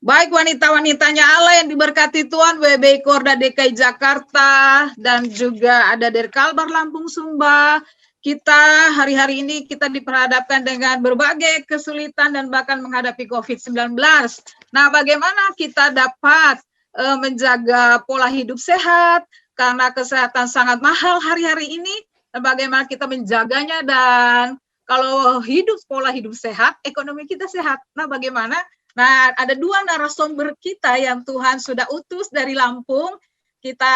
Baik wanita-wanitanya Allah yang diberkati Tuhan, WBI Korda DKI Jakarta, dan juga ada dari Kalbar Lampung Sumba. Kita hari-hari ini kita diperhadapkan dengan berbagai kesulitan dan bahkan menghadapi COVID-19. Nah, bagaimana kita dapat menjaga pola hidup sehat, karena kesehatan sangat mahal hari-hari ini, dan bagaimana kita menjaganya, dan kalau pola hidup sehat, ekonomi kita sehat. Nah, bagaimana? Nah, ada dua narasumber kita yang Tuhan sudah utus dari Lampung. Kita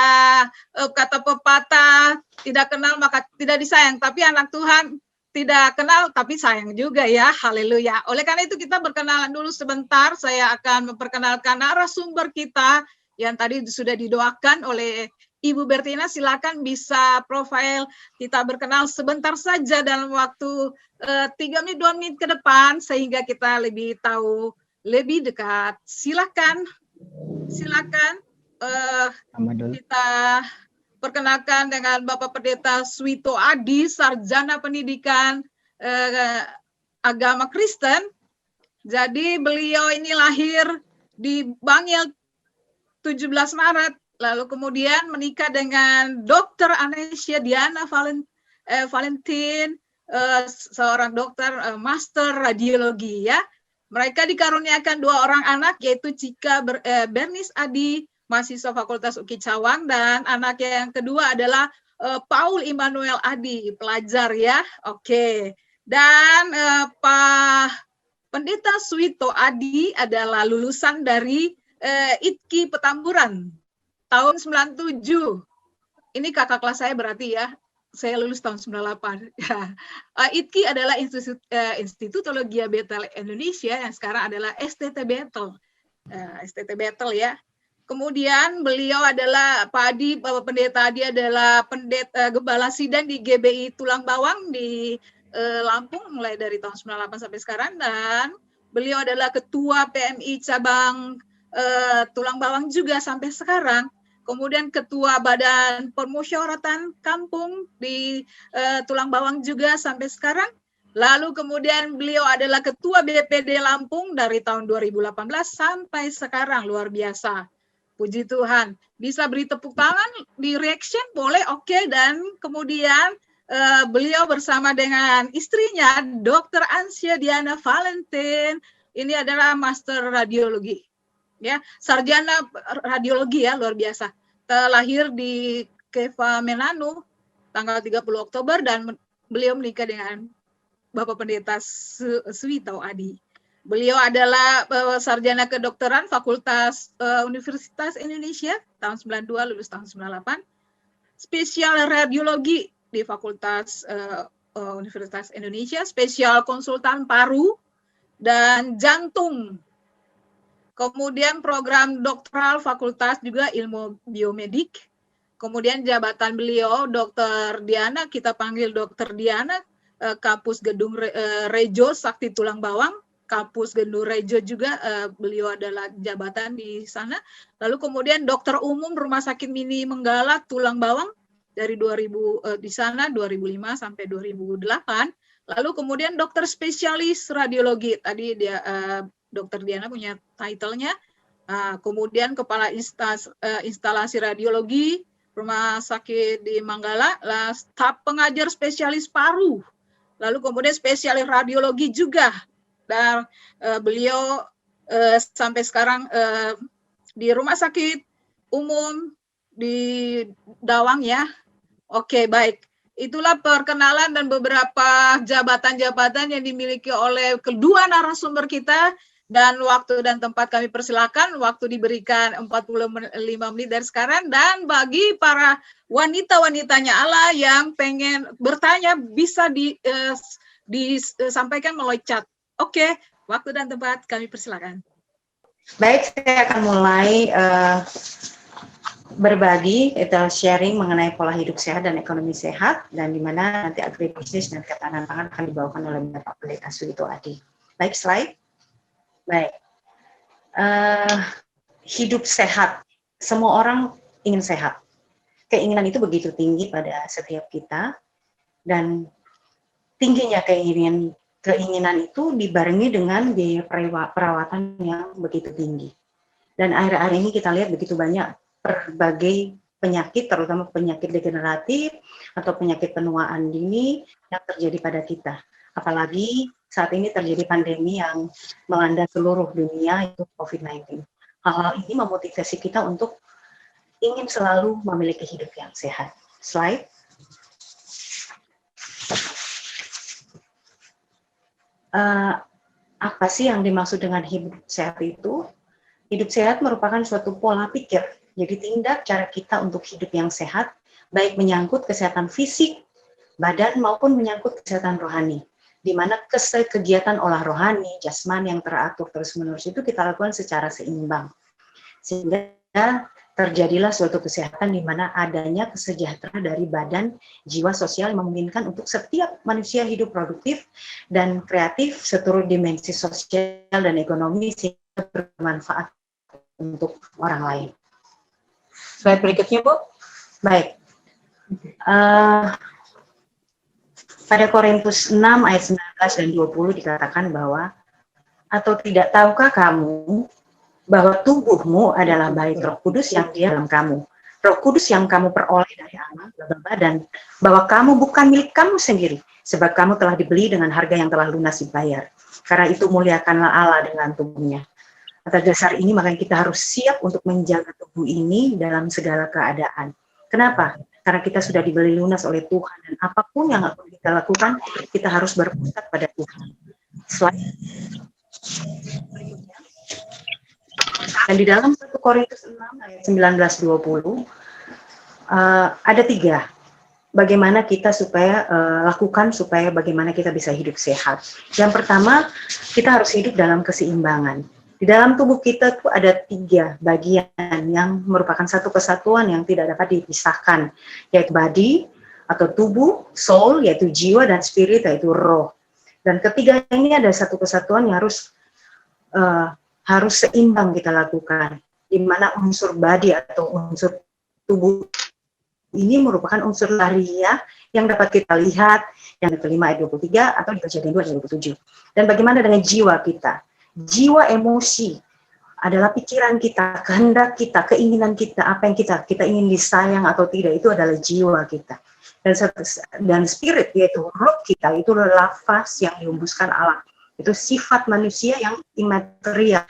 kata pepatah, tidak kenal maka tidak disayang, tapi anak Tuhan tidak kenal tapi sayang juga ya. Haleluya. Oleh karena itu kita berkenalan dulu sebentar. Saya akan memperkenalkan narasumber kita yang tadi sudah didoakan oleh Ibu Bertina. Silakan bisa profil kita berkenal sebentar saja dalam waktu 3 menit 2 menit ke depan sehingga kita lebih tahu lebih dekat. Silakan kita perkenalkan dengan Bapak Pendeta Suwito Adi, Sarjana Pendidikan Agama Kristen. Jadi beliau ini lahir di Bangil 17 Maret, lalu kemudian menikah dengan Dr. Anesia Diana Valentin, seorang dokter master radiologi ya. Mereka dikaruniakan 2 orang anak, yaitu Cika Bernis Adi, mahasiswa Fakultas UKI Cawang, dan anak yang kedua adalah Paul Immanuel Adi, pelajar ya. Oke. Dan Pak Pendeta Suwito Adi adalah lulusan dari ITKI Petamburan tahun 97. Ini kakak kelas saya berarti ya. Saya lulus tahun 98. ITKI adalah Institutologia Bethel Indonesia yang sekarang adalah STT Bethel. STT Bethel ya. Kemudian beliau adalah Pak Adi, Bapak Pendeta Adi adalah pendeta gembala sidang di GBI Tulang Bawang di Lampung mulai dari tahun 98 sampai sekarang, dan beliau adalah ketua PMI cabang Tulang Bawang juga sampai sekarang. Kemudian ketua Badan Permusyawaratan Kampung di Tulang Bawang juga sampai sekarang. Lalu kemudian beliau adalah ketua BPD Lampung dari tahun 2018 sampai sekarang. Luar biasa. Puji Tuhan. Bisa beri tepuk tangan di reaction boleh, oke. Dan kemudian beliau bersama dengan istrinya Dr. Ansia Diana Valentin. Ini adalah master radiologi. Ya, sarjana radiologi ya, luar biasa. Lahir di Keva Menanu tanggal 30 Oktober dan beliau menikah dengan Bapak Pendeta Suwito Adi. Beliau adalah sarjana kedokteran Fakultas Universitas Indonesia tahun 92, lulus tahun 98. Spesial radiologi di Fakultas Universitas Indonesia, spesial konsultan paru dan jantung. Kemudian program doktoral Fakultas juga ilmu biomedik. Kemudian jabatan beliau Dr. Diana, kita panggil Dr. Diana, Kapus Gedung Rejo Sakti Tulang Bawang, Kapus Gedung Rejo juga beliau adalah jabatan di sana. Lalu kemudian Dokter Umum Rumah Sakit Mini Menggala Tulang Bawang dari 2000 di sana 2005 sampai 2008. Lalu kemudian dokter spesialis radiologi, tadi dia Dr. Diana punya title-nya. Kemudian kepala instalasi radiologi Rumah Sakit di Manggala, staf pengajar spesialis paru. Lalu kemudian spesialis radiologi juga. Dan beliau sampai sekarang di Rumah Sakit Umum di Dawang ya. Oke, baik. Itulah perkenalan dan beberapa jabatan-jabatan yang dimiliki oleh kedua narasumber kita. Dan waktu dan tempat kami persilakan, waktu diberikan 45 menit dari sekarang, dan bagi para wanita-wanitanya Allah yang pengen bertanya bisa disampaikan melalui chat. Oke, waktu dan tempat kami persilakan. Baik, saya akan mulai berbagi atau sharing mengenai pola hidup sehat dan ekonomi sehat, dan di mana nanti agribisnis dan ketahanan pangan akan dibawakan oleh Bapak Pendeta Suwito Adi. Baik, slide. Baik, hidup sehat. Semua orang ingin sehat. Keinginan itu begitu tinggi pada setiap kita, dan tingginya keinginan keinginan itu dibarengi dengan biaya perawatan yang begitu tinggi. Dan akhir-akhir ini kita lihat begitu banyak berbagai penyakit, terutama penyakit degeneratif atau penyakit penuaan dini yang terjadi pada kita. Apalagi saat ini terjadi pandemi yang melanda seluruh dunia, itu COVID-19. Hal-hal ini memotivasi kita untuk ingin selalu memiliki hidup yang sehat. Slide. Apa sih yang dimaksud dengan hidup sehat itu? Hidup sehat merupakan suatu pola pikir. Jadi tindak cara kita untuk hidup yang sehat, baik menyangkut kesehatan fisik, badan maupun menyangkut kesehatan rohani. Di mana kegiatan olah rohani, jasmani yang teratur terus-menerus itu kita lakukan secara seimbang. Sehingga terjadilah suatu kesehatan di mana adanya kesejahteraan dari badan, jiwa, sosial yang memungkinkan untuk setiap manusia hidup produktif dan kreatif seturut dimensi sosial dan ekonomi sehingga bermanfaat untuk orang lain. Slide berikutnya, Bu. Baik. Pada Korintus 6 ayat 19 dan 20 dikatakan bahwa, atau tidak tahukah kamu bahwa tubuhmu adalah bait Roh Kudus yang di dalam kamu. Roh Kudus yang kamu peroleh dari Allah, dan bahwa kamu bukan milik kamu sendiri, sebab kamu telah dibeli dengan harga yang telah lunas dibayar. Karena itu muliakanlah Allah dengan tubuhnya. Atas dasar ini makanya kita harus siap untuk menjaga tubuh ini dalam segala keadaan. Kenapa? Karena kita sudah dibeli lunas oleh Tuhan dan apapun yang akan kita lakukan, kita harus berpusat pada Tuhan. Slide. Dan di dalam 1 Korintus 6 ayat 19-20 ada 3 bagaimana kita lakukan supaya bagaimana kita bisa hidup sehat. Yang pertama, kita harus hidup dalam keseimbangan. Di dalam tubuh kita itu ada 3 bagian yang merupakan satu kesatuan yang tidak dapat dipisahkan, yaitu body atau tubuh, soul yaitu jiwa, dan spirit yaitu roh. Dan ketiga ini ada satu kesatuan yang harus seimbang kita lakukan, di mana unsur body atau unsur tubuh ini merupakan unsur lahiriah yang dapat kita lihat, yang di 5 ayat 23 atau di Kejadian 2 ayat 27. Dan bagaimana dengan jiwa kita? Jiwa emosi adalah pikiran kita, kehendak kita, keinginan kita, apa yang kita ingin disayang atau tidak, itu adalah jiwa kita. Dan spirit yaitu roh kita, itu adalah lafaz yang dihembuskan Allah. Itu sifat manusia yang imaterial,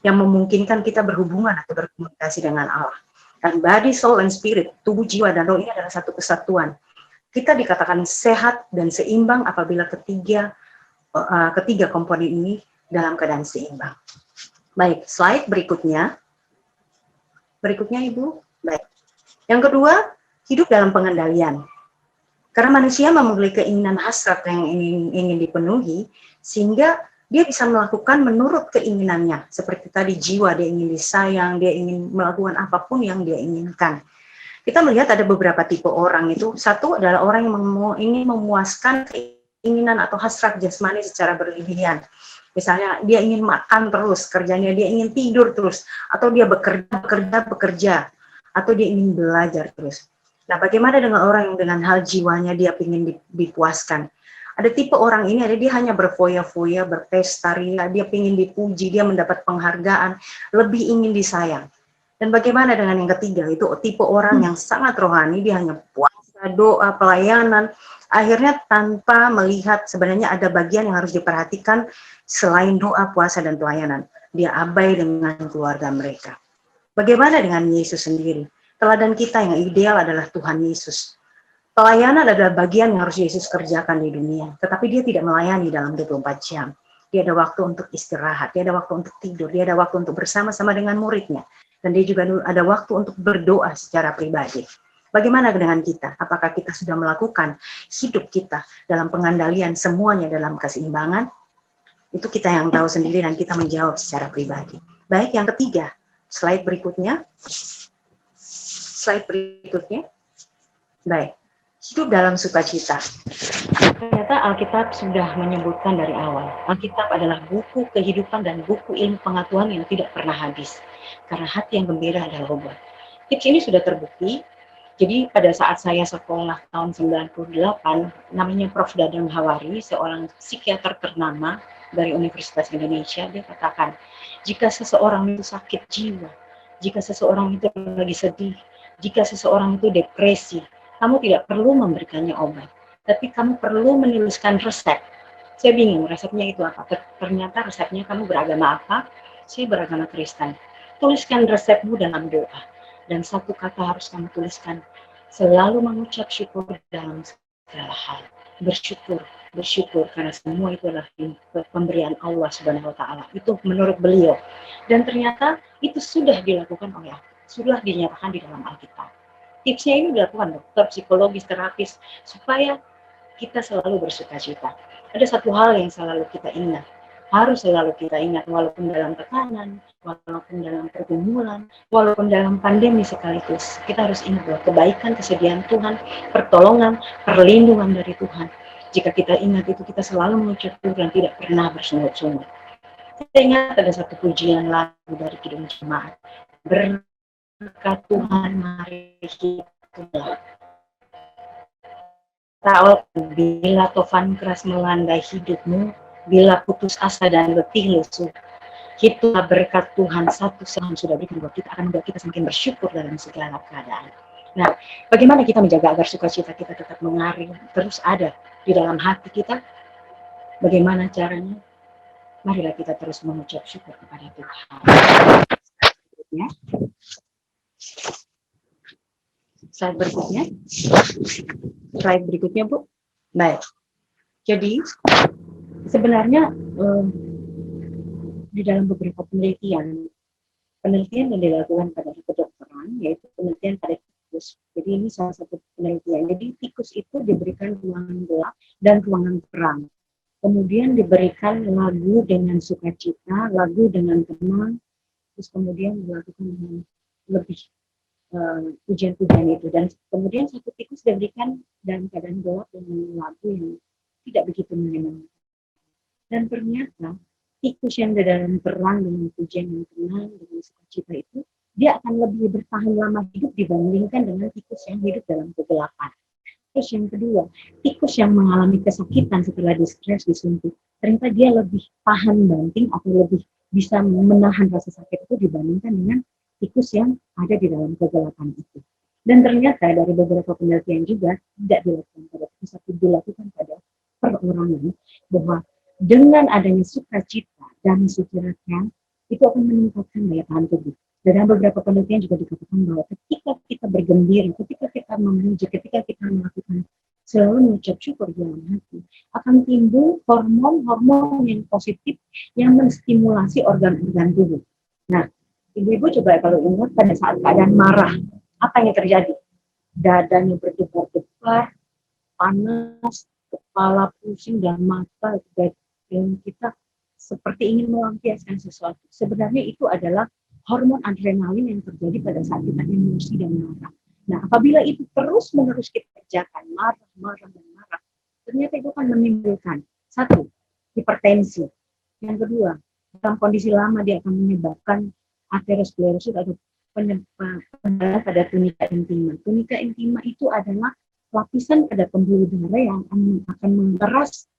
yang memungkinkan kita berhubungan atau berkomunikasi dengan Allah. Dan body, soul, and spirit, tubuh, jiwa, dan roh ini adalah satu kesatuan. Kita dikatakan sehat dan seimbang apabila ketiga komponen ini dalam keadaan seimbang. Baik, slide berikutnya. Berikutnya, Ibu. Baik. Yang kedua, hidup dalam pengendalian. Karena manusia memiliki keinginan hasrat yang ingin dipenuhi, sehingga dia bisa melakukan menurut keinginannya. Seperti tadi, jiwa, dia ingin disayang, dia ingin melakukan apapun yang dia inginkan. Kita melihat ada beberapa tipe orang itu. Satu adalah orang yang ingin memuaskan keinginan atau hasrat jasmani secara berlebihan. Misalnya dia ingin makan terus, kerjanya dia ingin tidur terus, atau dia bekerja, atau dia ingin belajar terus. Nah, bagaimana dengan orang yang dengan hal jiwanya dia ingin dipuaskan? Ada tipe orang ini, dia hanya berfoya-foya, berpesta ria, dia ingin dipuji, dia mendapat penghargaan, lebih ingin disayang. Dan bagaimana dengan yang ketiga, itu tipe orang yang sangat rohani, dia hanya puasa, doa, pelayanan, akhirnya tanpa melihat sebenarnya ada bagian yang harus diperhatikan selain doa, puasa, dan pelayanan. Dia abai dengan keluarga mereka. Bagaimana dengan Yesus sendiri? Teladan kita yang ideal adalah Tuhan Yesus. Pelayanan adalah bagian yang harus Yesus kerjakan di dunia, tetapi dia tidak melayani dalam 24 jam. Dia ada waktu untuk istirahat, dia ada waktu untuk tidur, dia ada waktu untuk bersama-sama dengan muridnya, dan dia juga ada waktu untuk berdoa secara pribadi. Bagaimana dengan kita? Apakah kita sudah melakukan hidup kita dalam pengendalian semuanya dalam keseimbangan? Itu kita yang tahu sendiri dan kita menjawab secara pribadi. Baik, yang ketiga, slide berikutnya. Slide berikutnya. Baik, hidup dalam sukacita. Ternyata Alkitab sudah menyebutkan dari awal. Alkitab adalah buku kehidupan dan buku ilmu pengetahuan yang tidak pernah habis. Karena hati yang gembira adalah obat. Tips ini sudah terbukti. Jadi pada saat saya sekolah tahun 98, namanya Prof. Dadang Hawari, seorang psikiater ternama dari Universitas Indonesia, dia katakan, jika seseorang itu sakit jiwa, jika seseorang itu lagi sedih, jika seseorang itu depresi, kamu tidak perlu memberikannya obat, tapi kamu perlu menuliskan resep. Saya bingung resepnya itu apa. Ternyata resepnya kamu beragama apa, saya beragama Kristen. Tuliskan resepmu dalam doa. Dan satu kata harus kamu tuliskan, selalu mengucap syukur dalam segala hal. Bersyukur, bersyukur karena semua itu adalah pemberian Allah Subhanahu wa taala. Itu menurut beliau. Dan ternyata itu sudah dilakukan oleh aku, sudah dinyatakan di dalam Alkitab. Tipsnya ini dilakukan dokter, psikologis, terapis supaya kita selalu bersukacita. Ada satu hal yang selalu kita ingat, harus selalu kita ingat walaupun dalam tekanan, walaupun dalam pergumulan, walaupun dalam pandemi sekaligus. Kita harus ingat bahwa kebaikan, kesediaan Tuhan, pertolongan, perlindungan dari Tuhan. Jika kita ingat itu, kita selalu mengucap Tuhan, tidak pernah bersungut-sungut. Saya ingat ada satu pujian lagu dari Kidung Jemaat. Berkat Tuhan, mari kita tahu bila tofan keras melanda hidupmu, bila putus asa dan letih lesu, itulah berkat Tuhan satu yang sudah berikan buat kita, akan membuat kita semakin bersyukur dalam segala keadaan. Nah, bagaimana kita menjaga agar sukacita kita tetap mengalir, terus ada di dalam hati kita? Bagaimana caranya? Marilah kita terus mengucap syukur kepada Tuhan. Ya. Slide berikutnya. Slide berikutnya, Bu. Baik. Jadi, sebenarnya di dalam beberapa penelitian yang dilakukan pada kedokteran, yaitu penelitian pada tikus. Jadi ini salah satu penelitian. Jadi tikus itu diberikan ruangan gelap dan ruangan terang. Kemudian diberikan lagu dengan sukacita, lagu dengan tenang, terus kemudian dilakukan dengan lebih pujian-pujian itu. Dan kemudian satu tikus diberikan dalam keadaan gelap dengan lagu yang tidak begitu menyenangkan. Dan ternyata tikus yang di dalam terang dengan pujian yang tenang, dengan sukacita itu, dia akan lebih bertahan lama hidup dibandingkan dengan tikus yang hidup dalam kegelapan. Terus yang kedua, tikus yang mengalami kesakitan setelah distres, disuntik, ternyata dia lebih tahan banting atau lebih bisa menahan rasa sakit itu dibandingkan dengan tikus yang ada di dalam kegelapan itu. Dan ternyata dari beberapa penelitian juga tidak dilakukan pada tikus, tapi dilakukan pada perorangan, bahwa dengan adanya sukacita dan sukacita itu akan meningkatkan daya tahan tubuh. Dan dalam beberapa penelitian juga dikatakan bahwa ketika kita bergembira, ketika kita memuji, ketika kita melakukan selalu mengucap syukur di dalam hati, akan timbul hormon-hormon yang positif yang menstimulasi organ-organ tubuh. Nah, ibu-ibu coba kalau ingat pada saat keadaan marah, apa yang terjadi? Dadanya berdebar-debar, panas, kepala pusing, dan mata dan kita seperti ingin melampiaskan sesuatu. Sebenarnya itu adalah hormon adrenalin yang terjadi pada saat kita emosi dan marah. Nah, apabila itu terus-menerus kita kerjakan, marah, ternyata itu akan menimbulkan, satu, hipertensi. Yang kedua, dalam kondisi lama dia akan menyebabkan aterosklerosis atau penyebab pada tunika intima. Tunika intima itu adalah lapisan pada pembuluh darah yang akan mengeras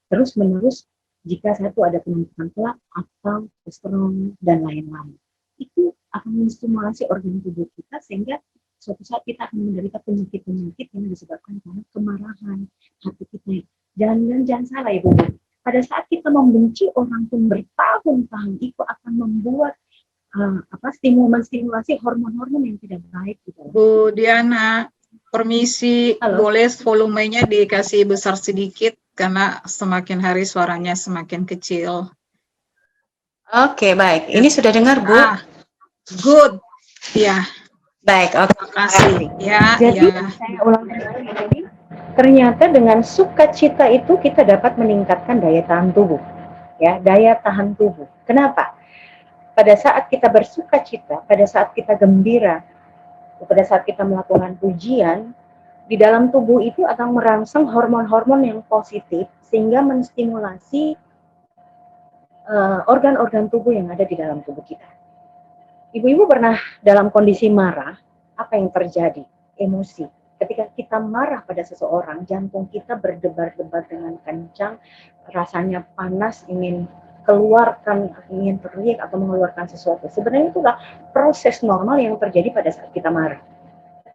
terus-menerus jika satu ada penumpukan plak atau kolesterol dan lain-lain. Itu akan menstimulasi organ tubuh kita sehingga suatu saat kita akan menderita penyakit-penyakit yang disebabkan karena kemarahan hati kita. Jangan salah ibu. Pada saat kita membenci orang pun bertahun-tahun, itu akan membuat stimulasi hormon-hormon yang tidak baik. Gitu. Bu Diana, permisi. Halo. Boleh volumenya dikasih besar sedikit karena semakin hari suaranya semakin kecil. Oke, baik. Ini sudah dengar, Bu? Good. Ya. Baik, oke. Terima kasih. Ya, jadi, ya. saya ulang lagi. Ternyata dengan sukacita itu kita dapat meningkatkan daya tahan tubuh. Ya, daya tahan tubuh. Kenapa? Pada saat kita bersukacita, pada saat kita gembira, pada saat kita melakukan pujian, di dalam tubuh itu akan merangsang hormon-hormon yang positif sehingga menstimulasi organ-organ tubuh yang ada di dalam tubuh kita. Ibu-ibu pernah dalam kondisi marah, apa yang terjadi? emosi. Ketika kita marah pada seseorang, jantung kita berdebar-debar dengan kencang, rasanya panas, ingin keluarkan, ingin teriak atau mengeluarkan sesuatu. Sebenarnya itulah proses normal yang terjadi pada saat kita marah.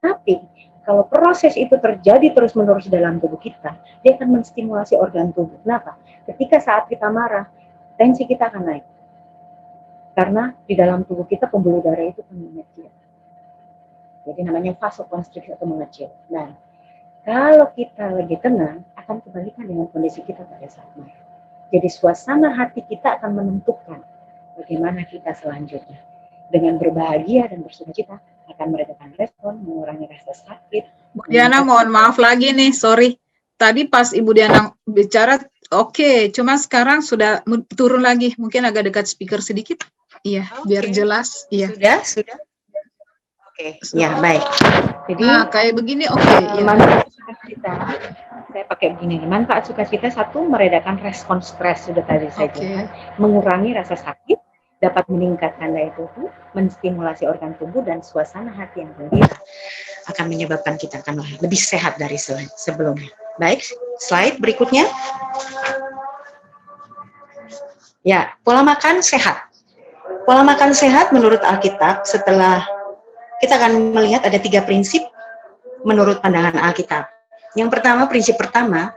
Tapi kalau proses itu terjadi terus-menerus dalam tubuh kita, dia akan menstimulasi organ tubuh. Kenapa? Ketika saat kita marah, tensi kita akan naik. Karena di dalam tubuh kita pembuluh darah itu akan mengecil. Jadi namanya vasokonstriksi atau mengecil. Nah, kalau kita lagi tenang, akan kebalikan dengan kondisi kita pada saat marah. Jadi suasana hati kita akan menentukan bagaimana kita selanjutnya. Dengan berbahagia dan bersukacita akan meredakan respon, mengurangi rasa sakit. Bu Diana, mohon maaf lagi nih, sorry. Tadi pas Ibu Diana bicara, oke, cuma sekarang sudah turun lagi, mungkin agak dekat speaker sedikit. Iya, biar jelas. Iya. Sudah. Oke, ya baik. Jadi kayak begini, oke. Manfaat sukacita, saya pakai begini. Manfaat sukacita satu, meredakan respon stres, sudah tadi saya jelaskan, mengurangi rasa sakit, dapat meningkatkan daya tubuh, menstimulasi organ tubuh dan suasana hati yang gembira akan menyebabkan kita akan lebih sehat dari sebelumnya. Baik, slide berikutnya. Ya, pola makan sehat. Pola makan sehat menurut Alkitab, setelah kita akan melihat ada 3 prinsip menurut pandangan Alkitab. Yang pertama, prinsip pertama,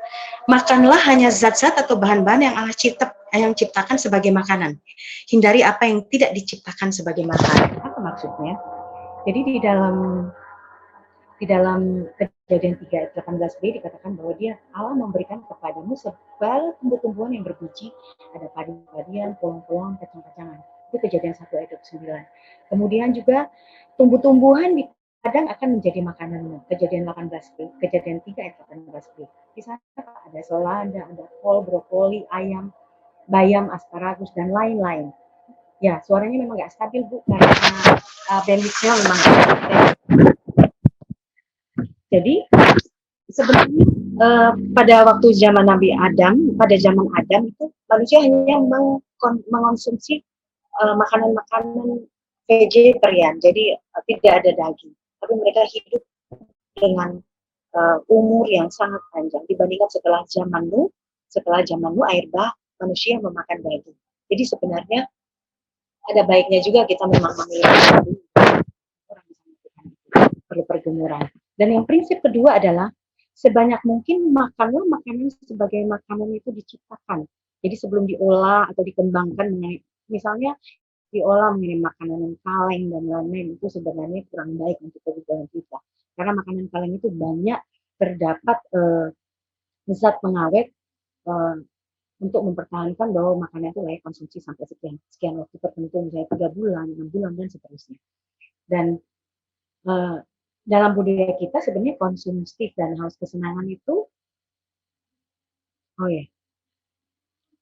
makanlah hanya zat-zat atau bahan-bahan yang Allah ciptakan sebagai makanan. Hindari apa yang tidak diciptakan sebagai makanan. Apa maksudnya? Jadi di dalam Kejadian 3 ayat 18b dikatakan bahwa Allah memberikan kepadamu segala tumbuh-tumbuhan yang berbiji, ada padi-padian, pulang-pulang, kacang-kacangan. Itu Kejadian 1 ayat 29. Kemudian juga tumbuh-tumbuhan di padang akan menjadi makananmu. Kejadian 18b, Kejadian 3 ayat 18b. Di sana ada selada, ada kol, brokoli, ayam, bayam, asparagus dan lain-lain. Ya, suaranya memang nggak stabil, Bu, karena bandwidth-nya memang jadi sebenarnya pada waktu zaman Nabi Adam, pada zaman Adam itu manusia hanya mengonsumsi makanan-makanan vegetarian, jadi tidak ada daging. Tapi mereka hidup dengan umur yang sangat panjang dibandingkan setelah zaman Nuh air bah manusia memakan daging. Jadi sebenarnya ada baiknya juga kita memang memilih orang bisa melakukan perlu pergemuran. Dan yang prinsip kedua adalah sebanyak mungkin makanlah makanan sebagai makanan itu diciptakan. Jadi sebelum diolah atau dikembangkan, misalnya diolah menjadi makanan yang kaleng dan lain-lain, itu sebenarnya kurang baik untuk kebutuhan kita. Karena makanan kaleng itu banyak terdapat zat pengawet untuk mempertahankan bahwa makanan itu layak konsumsi sampai sekian waktu tertentu, misalnya 3 bulan, 6 bulan dan seterusnya. Dan dalam budaya kita sebenarnya konsumtif dan haus kesenangan itu,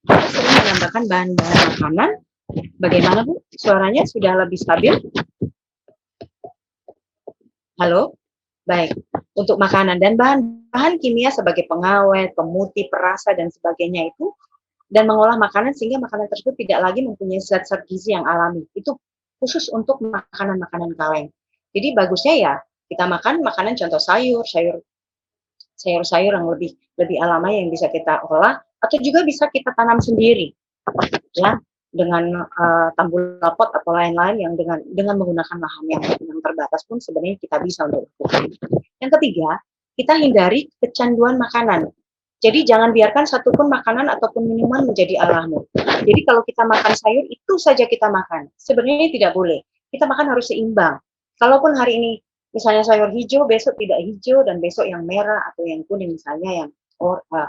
kita sering menambahkan bahan-bahan makanan. Bagaimana, Bu? Suaranya sudah lebih stabil? Halo? Baik. Untuk makanan dan bahan-bahan kimia sebagai pengawet, pemutih, perasa dan sebagainya itu, dan mengolah makanan sehingga makanan tersebut tidak lagi mempunyai zat-zat gizi yang alami. Itu khusus untuk makanan-makanan kaleng. Jadi bagusnya ya kita makan makanan contoh sayur-sayur yang lebih alami yang bisa kita olah, atau juga bisa kita tanam sendiri, ya, dengan tambula pot atau lain-lain yang dengan menggunakan lahan yang terbatas pun sebenarnya kita bisa untuk lakukan. Yang ketiga, kita hindari kecanduan makanan. Jadi jangan biarkan satupun makanan ataupun minuman menjadi allahmu. Jadi kalau kita makan sayur itu saja kita makan, sebenarnya tidak boleh. Kita makan harus seimbang. Kalaupun hari ini misalnya sayur hijau, besok tidak hijau, dan besok yang merah atau yang kuning, misalnya yang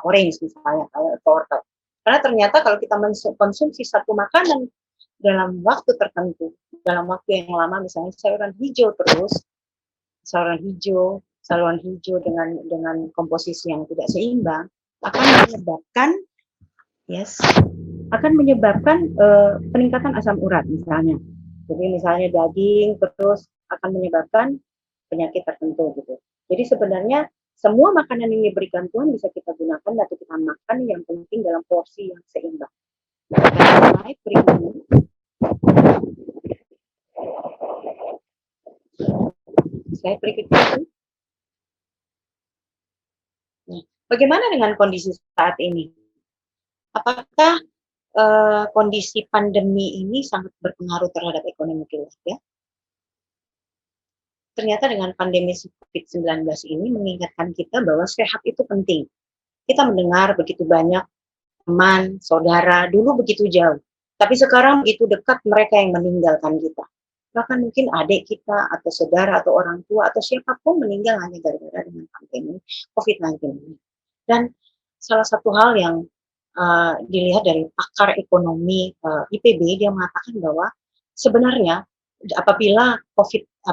orange misalnya, kayak wortel. Karena ternyata kalau kita mengkonsumsi satu makanan dalam waktu tertentu, dalam waktu yang lama, misalnya sayuran hijau terus, saluran hijau dengan komposisi yang tidak seimbang, akan menyebabkan peningkatan asam urat misalnya. Jadi misalnya daging terus akan menyebabkan penyakit tertentu gitu. Jadi sebenarnya semua makanan yang diberikan Tuhan bisa kita gunakan atau kita makan, yang penting dalam porsi yang seimbang. Slide berikutnya. Slide berikutnya. Bagaimana dengan kondisi saat ini? Apakah kondisi pandemi ini sangat berpengaruh terhadap ekonomi keluarga? Ternyata dengan pandemi COVID-19 ini mengingatkan kita bahwa sehat itu penting. Kita mendengar begitu banyak teman, saudara, dulu begitu jauh. Tapi sekarang begitu dekat mereka yang meninggalkan kita. Bahkan mungkin adik kita, atau saudara, atau orang tua, atau siapapun meninggal hanya gara-gara dengan pandemi COVID-19 ini. Dan salah satu hal yang dilihat dari pakar ekonomi IPB, dia mengatakan bahwa sebenarnya apabila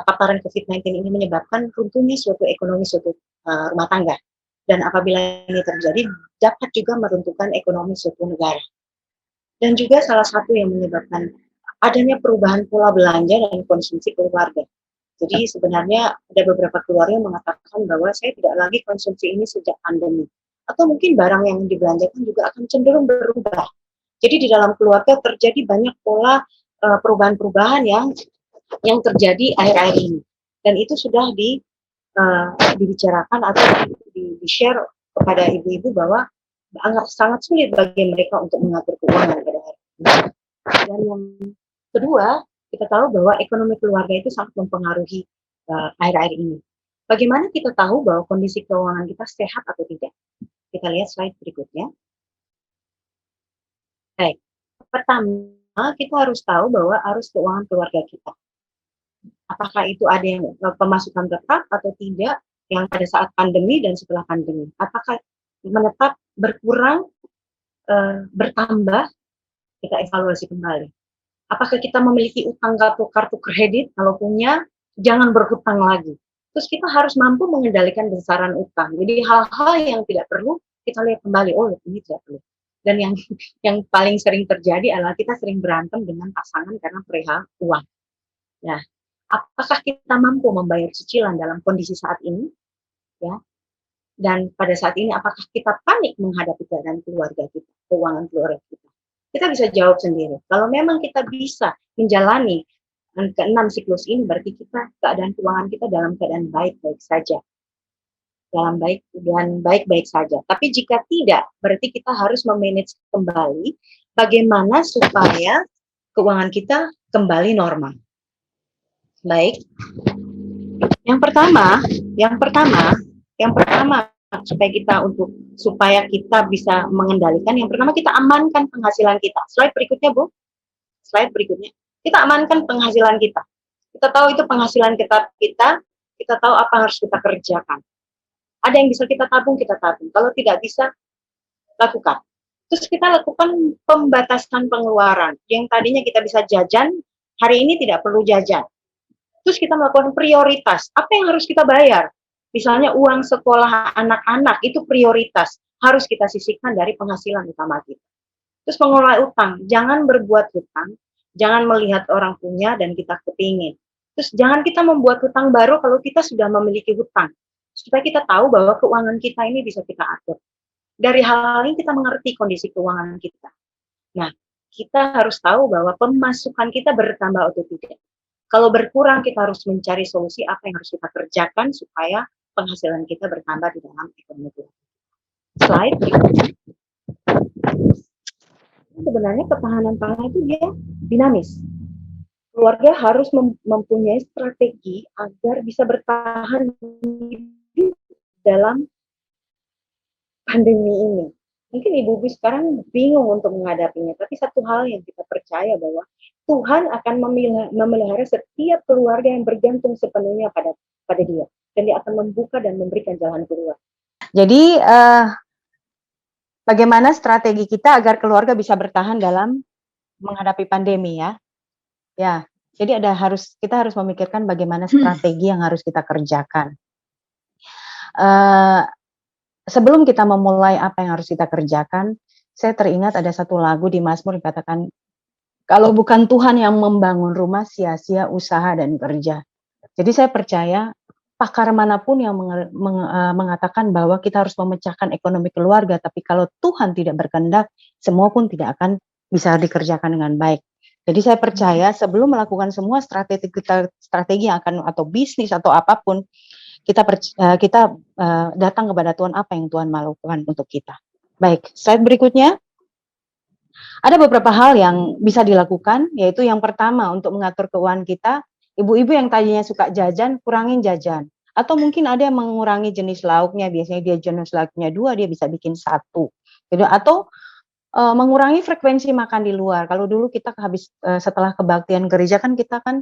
paparan COVID-19 ini menyebabkan runtuhnya suatu ekonomi suatu rumah tangga, dan apabila ini terjadi dapat juga meruntuhkan ekonomi suatu negara. Dan juga salah satu yang menyebabkan adanya perubahan pola belanja dan konsumsi keluarga. Jadi sebenarnya ada beberapa keluarga yang mengatakan bahwa saya tidak lagi konsumsi ini sejak pandemi. Atau mungkin barang yang dibelanjakan juga akan cenderung berubah. Jadi di dalam keluarga terjadi banyak pola perubahan-perubahan yang terjadi akhir-akhir ini. Dan itu sudah dibicarakan atau di-share kepada ibu-ibu bahwa sangat sulit bagi mereka untuk mengatur keuangan pada hari ini. Dan yang kedua, kita tahu bahwa ekonomi keluarga itu sangat mempengaruhi akhir-akhir ini. Bagaimana kita tahu bahwa kondisi keuangan kita sehat atau tidak? Kita lihat slide berikutnya. Baik, pertama kita harus tahu bahwa arus keuangan keluarga kita. Apakah itu ada yang pemasukan tetap atau tidak yang pada saat pandemi dan setelah pandemi? Apakah menetap, berkurang, bertambah? Kita evaluasi kembali. Apakah kita memiliki utang kartu kredit? Kalau punya, jangan berhutang lagi. Terus kita harus mampu mengendalikan besaran utang. Jadi hal-hal yang tidak perlu kita lihat kembali. Oh, ini tidak perlu. Dan yang paling sering terjadi adalah kita sering berantem dengan pasangan karena perihal uang. Nah, apakah kita mampu membayar cicilan dalam kondisi saat ini? Ya. Dan pada saat ini apakah kita panik menghadapi keadaan keluarga kita, keuangan keluarga kita? Kita bisa jawab sendiri. Kalau memang kita bisa menjalani ke-6 siklus ini, berarti keadaan keuangan kita dalam keadaan baik-baik saja. Dalam baik-baik saja. Tapi jika tidak, berarti kita harus memanage kembali bagaimana supaya keuangan kita kembali normal. Baik. Yang pertama supaya kita bisa mengendalikan, yang pertama kita amankan penghasilan kita. Slide berikutnya, Bu. Slide berikutnya. Kita amankan penghasilan kita. Kita tahu itu penghasilan kita tahu apa yang harus kita kerjakan. Ada yang bisa kita tabung. Kalau tidak bisa, lakukan. Terus kita lakukan pembatasan pengeluaran. Yang tadinya kita bisa jajan, hari ini tidak perlu jajan. Terus kita melakukan prioritas. Apa yang harus kita bayar? Misalnya uang sekolah anak-anak itu prioritas. Harus kita sisihkan dari penghasilan utama kita. Terus mengelola utang. Jangan berbuat hutang. Jangan melihat orang punya dan kita kepingin. Terus jangan kita membuat hutang baru kalau kita sudah memiliki hutang. Supaya kita tahu bahwa keuangan kita ini bisa kita atur. Dari hal ini kita mengerti kondisi keuangan kita. Nah, kita harus tahu bahwa pemasukan kita bertambah atau tidak. Kalau berkurang, kita harus mencari solusi apa yang harus kita kerjakan supaya penghasilan kita bertambah di dalam ekonomi kita. Slide berikutnya. Sebenarnya ketahanan pangan itu dia dinamis. Keluarga harus mempunyai strategi agar bisa bertahan dalam pandemi ini. Mungkin ibu-ibu sekarang bingung untuk menghadapinya, tapi satu hal yang kita percaya bahwa Tuhan akan memelihara setiap keluarga yang bergantung sepenuhnya pada Dia, dan Dia akan membuka dan memberikan jalan keluar. Jadi bagaimana strategi kita agar keluarga bisa bertahan dalam menghadapi pandemi ya? Ya, jadi kita harus memikirkan bagaimana strategi yang harus kita kerjakan. Sebelum kita memulai apa yang harus kita kerjakan, saya teringat ada satu lagu di Mazmur yang katakan, kalau bukan Tuhan yang membangun rumah, sia-sia usaha dan kerja. Jadi saya percaya pakar manapun yang mengatakan bahwa kita harus memecahkan ekonomi keluarga, tapi kalau Tuhan tidak berkehendak, semua pun tidak akan bisa dikerjakan dengan baik. Jadi saya percaya sebelum melakukan semua strategi yang akan atau bisnis atau apapun, kita datang kepada Tuhan, apa yang Tuhan mau lakukan untuk kita. Baik, slide berikutnya. Ada beberapa hal yang bisa dilakukan, yaitu yang pertama untuk mengatur keuangan kita. Ibu-ibu yang tadinya suka jajan, kurangin jajan. Atau mungkin ada yang mengurangi jenis lauknya, biasanya dia jenis lauknya 2, dia bisa bikin 1. Gitu. Atau mengurangi frekuensi makan di luar. Kalau dulu kita setelah kebaktian gereja kan kita kan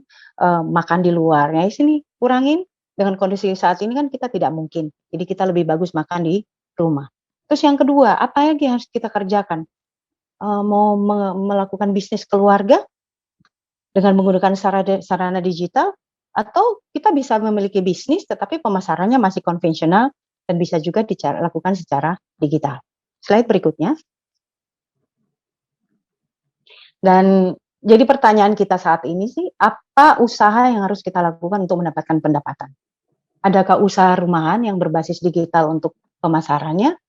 makan di luar. Ya, di sini kurangin, dengan kondisi saat ini kan kita tidak mungkin. Jadi kita lebih bagus makan di rumah. Terus yang kedua, apa lagi yang harus kita kerjakan? Mau melakukan bisnis keluarga dengan menggunakan sarana digital, atau kita bisa memiliki bisnis tetapi pemasarannya masih konvensional dan bisa juga dilakukan secara digital. Slide berikutnya. Dan jadi pertanyaan kita saat ini sih, apa usaha yang harus kita lakukan untuk mendapatkan pendapatan? Adakah usaha rumahan yang berbasis digital untuk pemasarannya,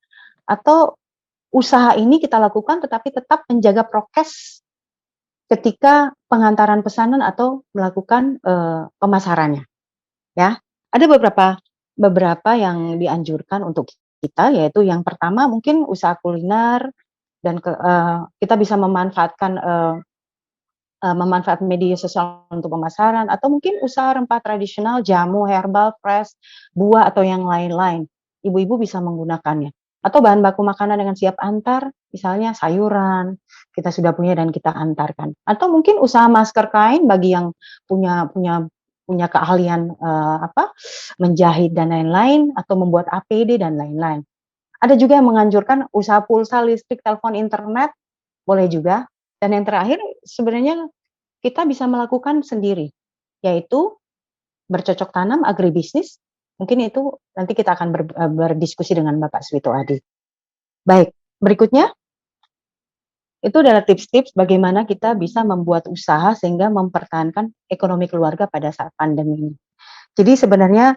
atau usaha ini kita lakukan tetapi tetap menjaga prokes ketika pengantaran pesanan atau melakukan pemasarannya, ya. Ada beberapa yang dianjurkan untuk kita, yaitu yang pertama mungkin usaha kuliner, dan kita bisa memanfaatkan media sosial untuk pemasaran, atau mungkin usaha rempah tradisional, jamu, herbal, fresh, buah, atau yang lain-lain. Ibu-ibu bisa menggunakannya. Atau bahan baku makanan dengan siap antar, misalnya sayuran, kita sudah punya dan kita antarkan. Atau mungkin usaha masker kain bagi yang punya keahlian menjahit dan lain-lain, atau membuat APD dan lain-lain. Ada juga yang menganjurkan usaha pulsa, listrik, telepon, internet, boleh juga. Dan yang terakhir, sebenarnya kita bisa melakukan sendiri, yaitu bercocok tanam, agribisnis. Mungkin itu nanti kita akan berdiskusi dengan Bapak Swito Adi. Baik, berikutnya, itu adalah tips-tips bagaimana kita bisa membuat usaha sehingga mempertahankan ekonomi keluarga pada saat pandemi ini. Jadi sebenarnya,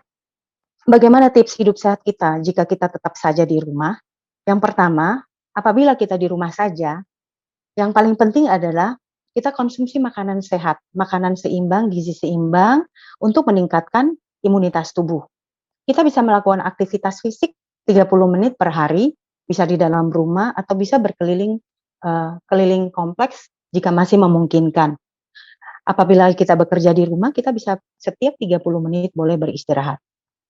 bagaimana tips hidup sehat kita jika kita tetap saja di rumah? Yang pertama, apabila kita di rumah saja, yang paling penting adalah kita konsumsi makanan sehat, makanan seimbang, gizi seimbang untuk meningkatkan imunitas tubuh. Kita bisa melakukan aktivitas fisik 30 menit per hari, bisa di dalam rumah atau bisa berkeliling keliling kompleks jika masih memungkinkan. Apabila kita bekerja di rumah, kita bisa setiap 30 menit boleh beristirahat.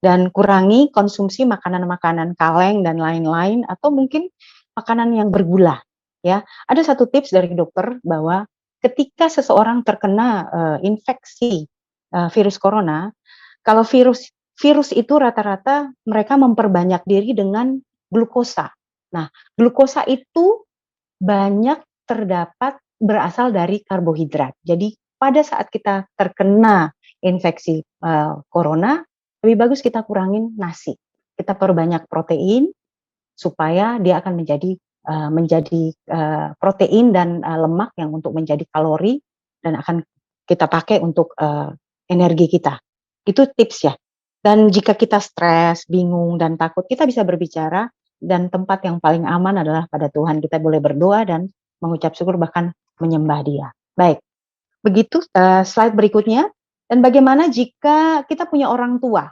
Dan kurangi konsumsi makanan-makanan kaleng dan lain-lain, atau mungkin makanan yang bergula. Ya, ada satu tips dari dokter bahwa ketika seseorang terkena infeksi virus corona, kalau virus itu rata-rata mereka memperbanyak diri dengan glukosa. Nah, glukosa itu banyak terdapat berasal dari karbohidrat. Jadi pada saat kita terkena infeksi corona, lebih bagus kita kurangin nasi. Kita perbanyak protein supaya dia akan menjadi protein dan lemak yang untuk menjadi kalori dan akan kita pakai untuk energi kita. Itu tips ya. Dan jika kita stres, bingung, dan takut, kita bisa berbicara, dan tempat yang paling aman adalah pada Tuhan. Kita boleh berdoa dan mengucap syukur, bahkan menyembah Dia. Baik, begitu slide berikutnya. Dan bagaimana jika kita punya orang tua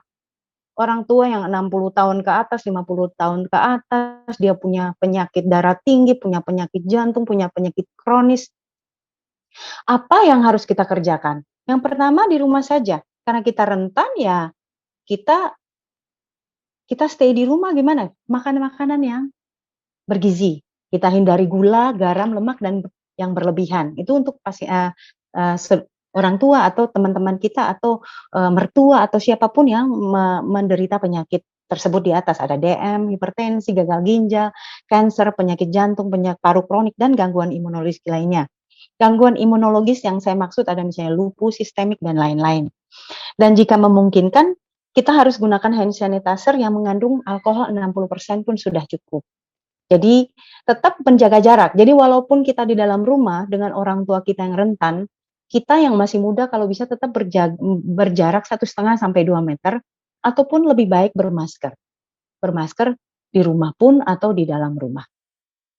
yang 60 tahun ke atas, 50 tahun ke atas, dia punya penyakit darah tinggi, punya penyakit jantung, punya penyakit kronis. Apa yang harus kita kerjakan? Yang pertama, di rumah saja. Karena kita rentan, ya kita stay di rumah. Gimana? Makan makanan yang bergizi. Kita hindari gula, garam, lemak, dan yang berlebihan. Itu untuk orang tua atau teman-teman kita atau mertua atau siapapun yang menderita penyakit tersebut di atas. Ada DM, hipertensi, gagal ginjal, kanker, penyakit jantung, penyakit paru kronik, dan gangguan imunologis lainnya. Gangguan imunologis yang saya maksud ada misalnya lupus sistemik dan lain-lain. Dan jika memungkinkan, kita harus gunakan hand sanitizer yang mengandung alkohol 60% pun sudah cukup. Jadi tetap menjaga jarak. Jadi walaupun kita di dalam rumah dengan orang tua kita yang rentan, kita yang masih muda kalau bisa tetap berjarak 1,5 sampai 2 meter, ataupun lebih baik bermasker. Bermasker di rumah pun atau di dalam rumah.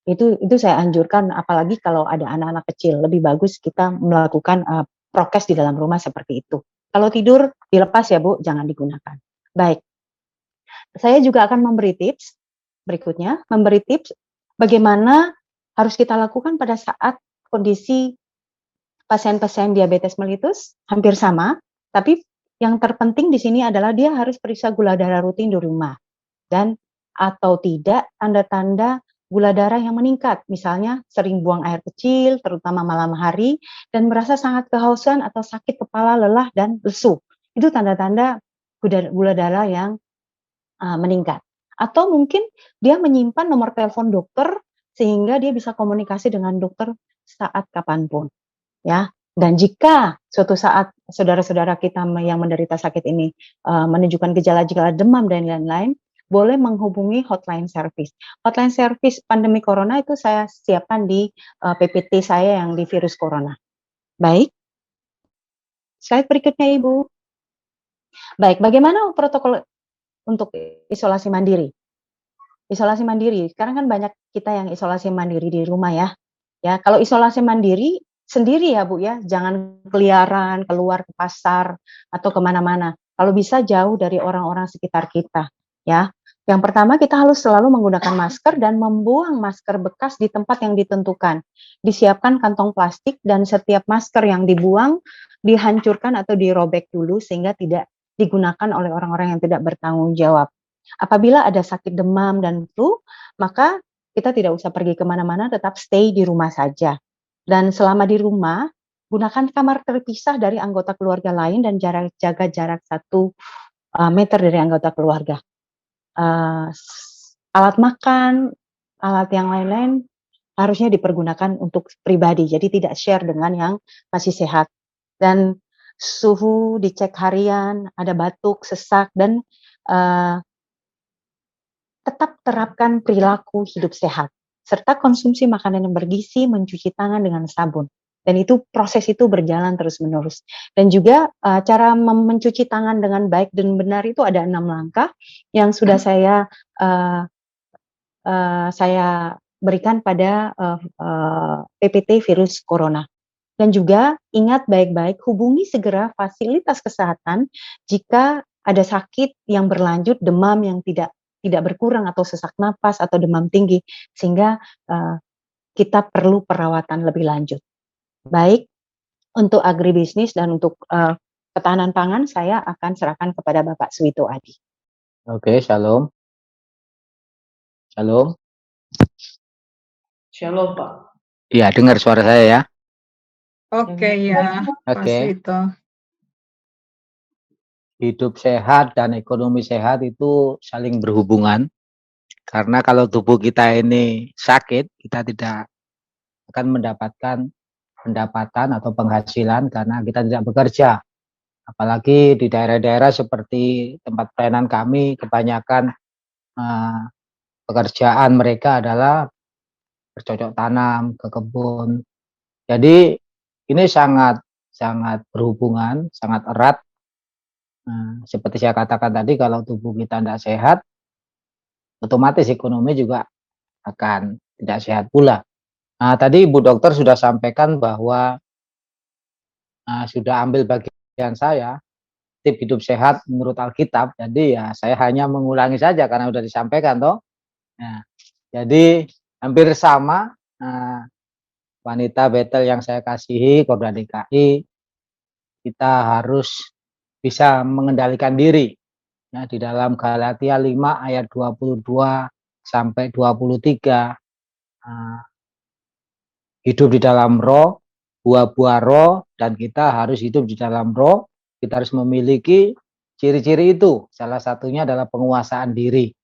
Itu saya anjurkan, apalagi kalau ada anak-anak kecil, lebih bagus kita melakukan prokes di dalam rumah seperti itu. Kalau tidur dilepas ya Bu, jangan digunakan. Baik, saya juga akan memberi tips berikutnya, memberi tips bagaimana harus kita lakukan pada saat kondisi pasien-pasien diabetes mellitus hampir sama, tapi yang terpenting di sini adalah dia harus periksa gula darah rutin di rumah dan atau tidak tanda-tanda gula darah yang meningkat, misalnya sering buang air kecil, terutama malam hari, dan merasa sangat kehausan atau sakit kepala, lelah, dan lesu. Itu tanda-tanda gula darah yang meningkat. Atau mungkin dia menyimpan nomor telepon dokter sehingga dia bisa komunikasi dengan dokter saat kapanpun. Ya, dan jika suatu saat saudara-saudara kita yang menderita sakit ini menunjukkan gejala-gejala demam dan lain-lain, boleh menghubungi hotline service. Hotline service pandemi corona itu saya siapkan di PPT saya yang di virus corona. Baik, slide berikutnya Ibu. Baik, bagaimana protokol untuk isolasi mandiri? Isolasi mandiri, sekarang kan banyak kita yang isolasi mandiri di rumah ya. Ya, kalau isolasi mandiri sendiri ya Bu ya, jangan keliaran keluar ke pasar atau kemana-mana. Kalau bisa jauh dari orang-orang sekitar kita ya. Yang pertama kita harus selalu menggunakan masker dan membuang masker bekas di tempat yang ditentukan. Disiapkan kantong plastik dan setiap masker yang dibuang dihancurkan atau dirobek dulu sehingga tidak digunakan oleh orang-orang yang tidak bertanggung jawab. Apabila ada sakit demam dan flu, maka kita tidak usah pergi kemana-mana, tetap stay di rumah saja. Dan selama di rumah, gunakan kamar terpisah dari anggota keluarga lain dan jaga jarak 1 meter dari anggota keluarga. Alat makan, alat yang lain-lain harusnya dipergunakan untuk pribadi, jadi tidak share dengan yang masih sehat. Dan suhu dicek harian, ada batuk, sesak, dan tetap terapkan perilaku hidup sehat, serta konsumsi makanan yang bergizi, mencuci tangan dengan sabun. Dan itu proses itu berjalan terus-menerus. Dan juga cara mencuci tangan dengan baik dan benar itu ada 6 langkah yang sudah saya berikan pada PPT virus corona. Dan juga ingat baik-baik, hubungi segera fasilitas kesehatan jika ada sakit yang berlanjut, demam yang tidak berkurang atau sesak napas atau demam tinggi, sehingga kita perlu perawatan lebih lanjut. Baik, untuk agribisnis dan untuk ketahanan pangan saya akan serahkan kepada Bapak Suwito Adi. Oke, shalom. Shalom. Shalom, Pak. Iya, dengar suara saya ya. Oke ya, Pak Oke. Suwito. Hidup sehat dan ekonomi sehat itu saling berhubungan. Karena kalau tubuh kita ini sakit, kita tidak akan mendapatkan pendapatan atau penghasilan karena kita tidak bekerja. Apalagi di daerah-daerah seperti tempat pelayanan kami, kebanyakan pekerjaan mereka adalah bercocok tanam, ke kebun. Jadi ini sangat berhubungan, sangat erat. Seperti saya katakan tadi, kalau tubuh kita tidak sehat, otomatis ekonomi juga akan tidak sehat pula. Nah, tadi Ibu Dokter sudah sampaikan bahwa sudah ambil bagian saya, tips hidup sehat menurut Alkitab. Jadi ya saya hanya mengulangi saja karena sudah disampaikan toh. Nah, jadi hampir sama wanita Betel yang saya kasihi, Korda DKI, kita harus bisa mengendalikan diri. Ya, di dalam Galatia 5 ayat 22 sampai 23, hidup di dalam roh, buah-buah roh, dan kita harus hidup di dalam roh. Kita harus memiliki ciri-ciri itu. Salah satunya adalah penguasaan diri.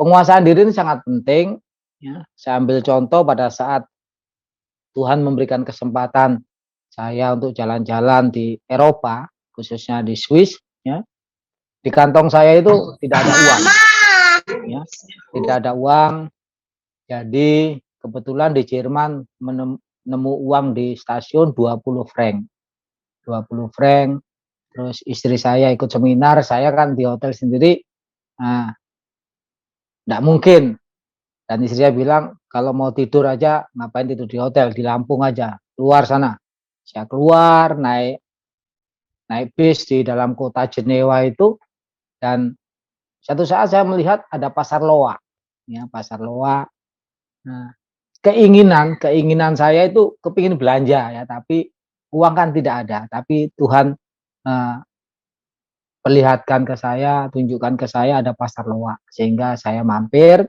Penguasaan diri ini sangat penting. Ya, saya ambil contoh pada saat Tuhan memberikan kesempatan saya untuk jalan-jalan di Eropa, khususnya di Swiss. Ya. Di kantong saya itu tidak ada uang. Ya, tidak ada uang. Jadi kebetulan di Jerman nemu uang di stasiun 20 franc. 20 franc. Terus istri saya ikut seminar, saya kan di hotel sendiri. Nah, tidak mungkin. Dan istri saya bilang, kalau mau tidur aja, ngapain tidur di hotel, di Lampung aja, keluar sana. Saya keluar, naik bis di dalam kota Jenewa itu, dan Satu saat saya melihat ada pasar loak, ya pasar loak. Nah, keinginan saya itu kepingin belanja ya, tapi uang kan tidak ada. Tapi Tuhan eh, perlihatkan ke saya, tunjukkan ke saya ada pasar loak, sehingga saya mampir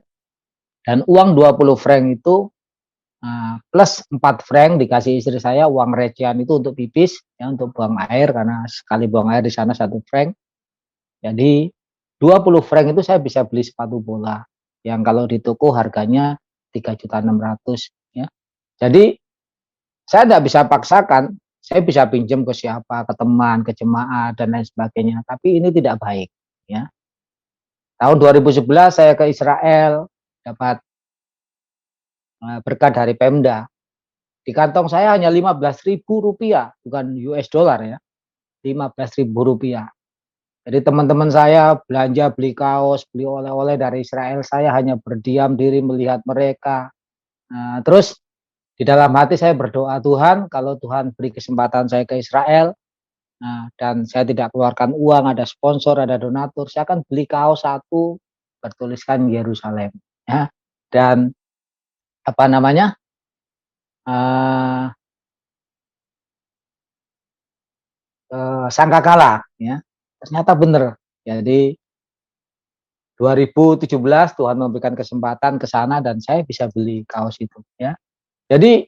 dan uang 20 franc itu plus 4 franc dikasih istri saya, uang recehan itu untuk pipis ya, untuk buang air karena sekali buang air di sana 1 franc. Jadi 20 franc itu saya bisa beli sepatu bola yang kalau di toko harganya 3.600.000 ya. Jadi saya tidak bisa paksakan, saya bisa pinjam ke siapa, ke teman, ke jemaah dan lain sebagainya. Tapi ini tidak baik ya. Tahun 2011 saya ke Israel dapat berkat dari Pemda. Di kantong saya hanya 15.000 rupiah, bukan US dollar ya, 15.000 rupiah. Jadi teman-teman saya belanja, beli kaos, beli oleh-oleh dari Israel, saya hanya berdiam diri melihat mereka. Nah, terus di dalam hati saya berdoa, Tuhan, kalau Tuhan beri kesempatan saya ke Israel, dan saya tidak keluarkan uang, ada sponsor, ada donatur, saya akan beli kaos satu bertuliskan Yerusalem, ya. Dan apa namanya? Sangkakala ya. Ternyata benar. Jadi 2017 Tuhan memberikan kesempatan ke sana dan saya bisa beli kaos itu ya. Jadi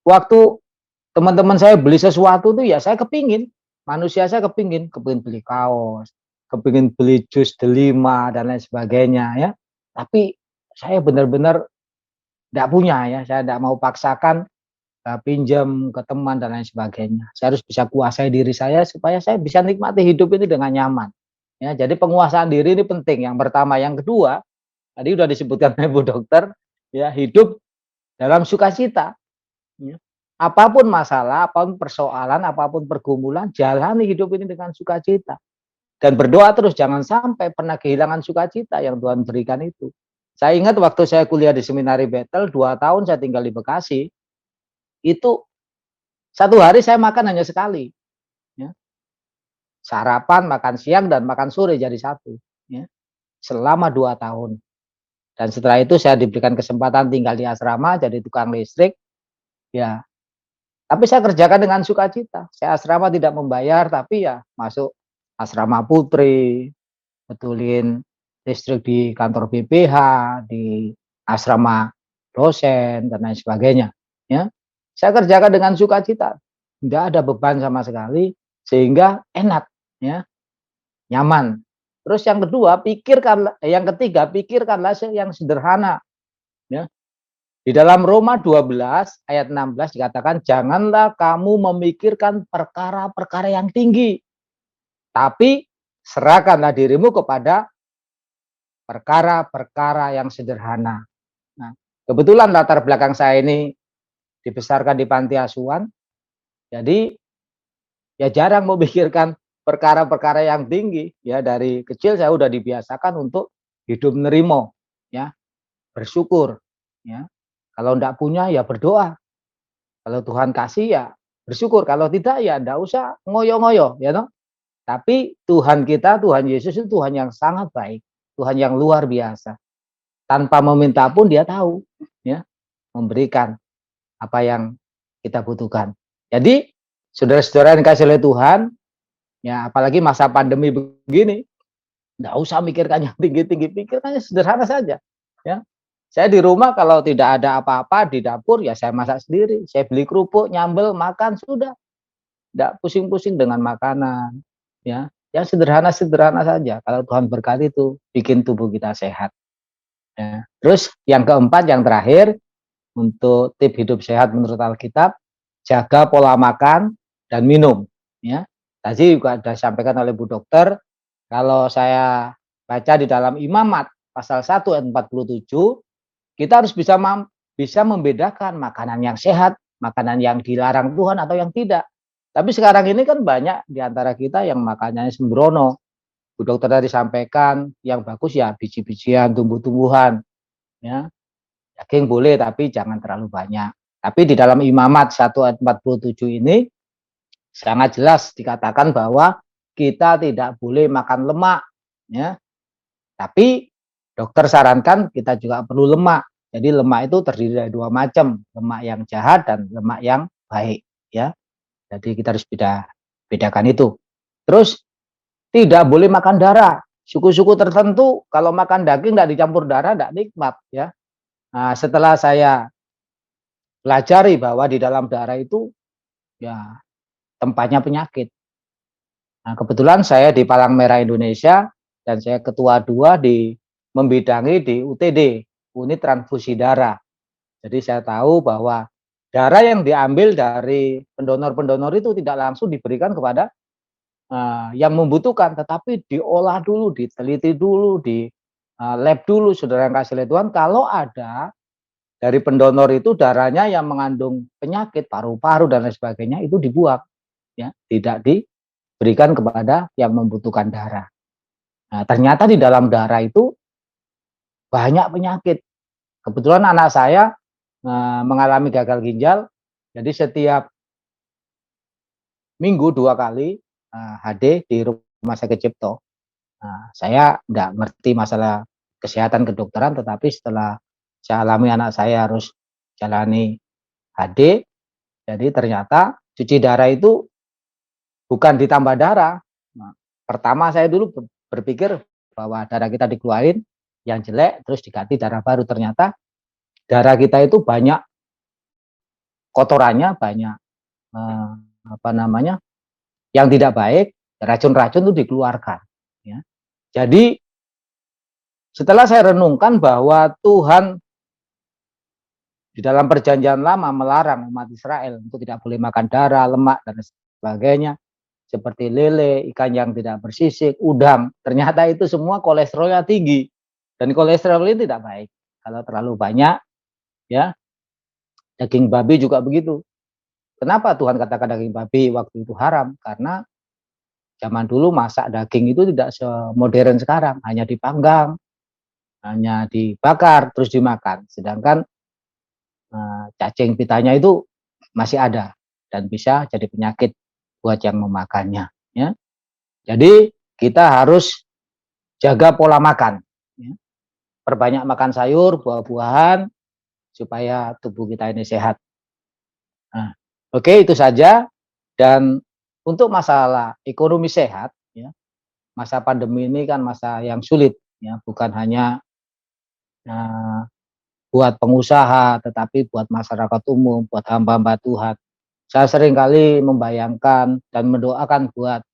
waktu teman-teman saya beli sesuatu tuh ya saya kepingin, manusia saya kepingin beli kaos, kepingin beli jus delima dan lain sebagainya ya. Tapi saya benar-benar tidak punya ya, saya tidak mau paksakan pinjam ke teman dan lain sebagainya. Saya harus bisa kuasai diri saya supaya saya bisa nikmati hidup ini dengan nyaman. Ya, jadi penguasaan diri ini penting. Yang pertama, yang kedua, tadi sudah disebutkan oleh Bu Dokter, ya hidup dalam sukacita. Ya. Apapun masalah, apapun persoalan, apapun pergumulan, jalani hidup ini dengan sukacita. Dan berdoa terus, jangan sampai pernah kehilangan sukacita yang Tuhan berikan itu. Saya ingat waktu saya kuliah di Seminari Bethel, 2 tahun saya tinggal di Bekasi, itu satu hari saya makan hanya sekali. Ya. Sarapan, makan siang, dan makan sore jadi satu. Ya. Selama 2 tahun. Dan setelah itu saya diberikan kesempatan tinggal di asrama, jadi tukang listrik. Ya. Tapi saya kerjakan dengan sukacita. Saya asrama tidak membayar, tapi ya masuk asrama putri, betulin listrik di kantor BPH, di asrama dosen, dan lain sebagainya. Ya. Saya kerjakan dengan sukacita, tidak ada beban sama sekali, sehingga enak, ya, nyaman. Terus yang kedua, yang ketiga, pikirkanlah yang sederhana. Ya. Di dalam Roma 12 ayat 16 dikatakan, janganlah kamu memikirkan perkara-perkara yang tinggi, tapi serahkanlah dirimu kepada perkara-perkara yang sederhana. Nah, kebetulan latar belakang saya ini dibesarkan di panti asuhan, jadi ya jarang memikirkan perkara-perkara yang tinggi. Ya dari kecil saya udah dibiasakan untuk hidup nerimo, ya bersyukur. Ya kalau enggak punya ya berdoa. Kalau Tuhan kasih ya bersyukur. Kalau tidak ya enggak usah ngoyo-ngoyo, ya toh. Tapi Tuhan kita, Tuhan Yesus itu Tuhan yang sangat baik, Tuhan yang luar biasa. Tanpa meminta pun Dia tahu, ya memberikan apa yang kita butuhkan. Jadi, saudara-saudara yang dikasih oleh Tuhan, ya apalagi masa pandemi begini, enggak usah mikirkan yang tinggi-tinggi, pikirkannya sederhana saja. Ya, saya di rumah kalau tidak ada apa-apa di dapur, ya saya masak sendiri. Saya beli kerupuk, nyambel, makan sudah. Enggak pusing-pusing dengan makanan. Ya, yang sederhana-sederhana saja. Kalau Tuhan berkati itu, bikin tubuh kita sehat. Ya. Terus yang keempat, yang terakhir, untuk tips hidup sehat menurut Alkitab, jaga pola makan dan minum. Ya, tadi juga sudah disampaikan oleh Bu Dokter. Kalau saya baca di dalam Imamat pasal 1 ayat 47, kita harus bisa membedakan makanan yang sehat, makanan yang dilarang Tuhan atau yang tidak. Tapi sekarang ini kan banyak di antara kita yang makanannya sembrono. Bu Dokter tadi sampaikan yang bagus ya biji-bijian, tumbuh-tumbuhan. Ya, daging boleh tapi jangan terlalu banyak. Tapi di dalam Imamat 1 ayat 47 ini sangat jelas dikatakan bahwa kita tidak boleh makan lemak, ya. Tapi dokter sarankan kita juga perlu lemak. Jadi lemak itu terdiri dari dua macam, lemak yang jahat dan lemak yang baik, ya. Jadi kita harus bedakan itu. Terus tidak boleh makan darah. Suku-suku tertentu kalau makan daging tidak dicampur darah tidak nikmat, ya. Nah, setelah saya pelajari bahwa di dalam darah itu ya tempatnya penyakit. Nah, kebetulan saya di Palang Merah Indonesia dan saya ketua 2 di membidangi di UTD, Unit Transfusi Darah. Jadi saya tahu bahwa darah yang diambil dari pendonor-pendonor itu tidak langsung diberikan kepada yang membutuhkan, tetapi diolah dulu, diteliti dulu, di lab dulu, saudara yang kasih lihat Tuhan. Kalau ada dari pendonor itu darahnya yang mengandung penyakit paru-paru dan lain sebagainya, itu dibuang, ya, tidak diberikan kepada yang membutuhkan darah. Nah, ternyata di dalam darah itu banyak penyakit. Kebetulan anak saya mengalami gagal ginjal, jadi setiap minggu 2 kali HD di Rumah Sakit Cipto. Nah, saya nggak ngerti masalah kesehatan kedokteran, tetapi setelah saya alami anak saya harus jalani HD, jadi ternyata cuci darah itu bukan ditambah darah. Nah, pertama saya dulu berpikir bahwa darah kita dikeluarin yang jelek terus diganti darah baru. Ternyata darah kita itu banyak kotorannya, banyak yang tidak baik, racun-racun itu dikeluarkan, ya. Jadi setelah saya renungkan bahwa Tuhan di dalam perjanjian lama melarang umat Israel untuk tidak boleh makan darah, lemak dan sebagainya, seperti lele, ikan yang tidak bersisik, udang. Ternyata itu semua kolesterolnya tinggi, dan kolesterol ini tidak baik kalau terlalu banyak, ya. Daging babi juga begitu. Kenapa Tuhan katakan daging babi waktu itu haram? Karena zaman dulu masak daging itu tidak semodern sekarang, hanya dipanggang, hanya dibakar terus dimakan. Sedangkan cacing pitanya itu masih ada dan bisa jadi penyakit buat yang memakannya, ya. Jadi kita harus jaga pola makan, ya. Perbanyak makan sayur, buah-buahan supaya tubuh kita ini sehat. Nah, oke, itu saja. Dan untuk masalah ekonomi sehat, ya, masa pandemi ini kan masa yang sulit, ya, bukan hanya buat pengusaha, tetapi buat masyarakat umum, buat hamba-hamba Tuhan. Saya seringkali membayangkan dan mendoakan buat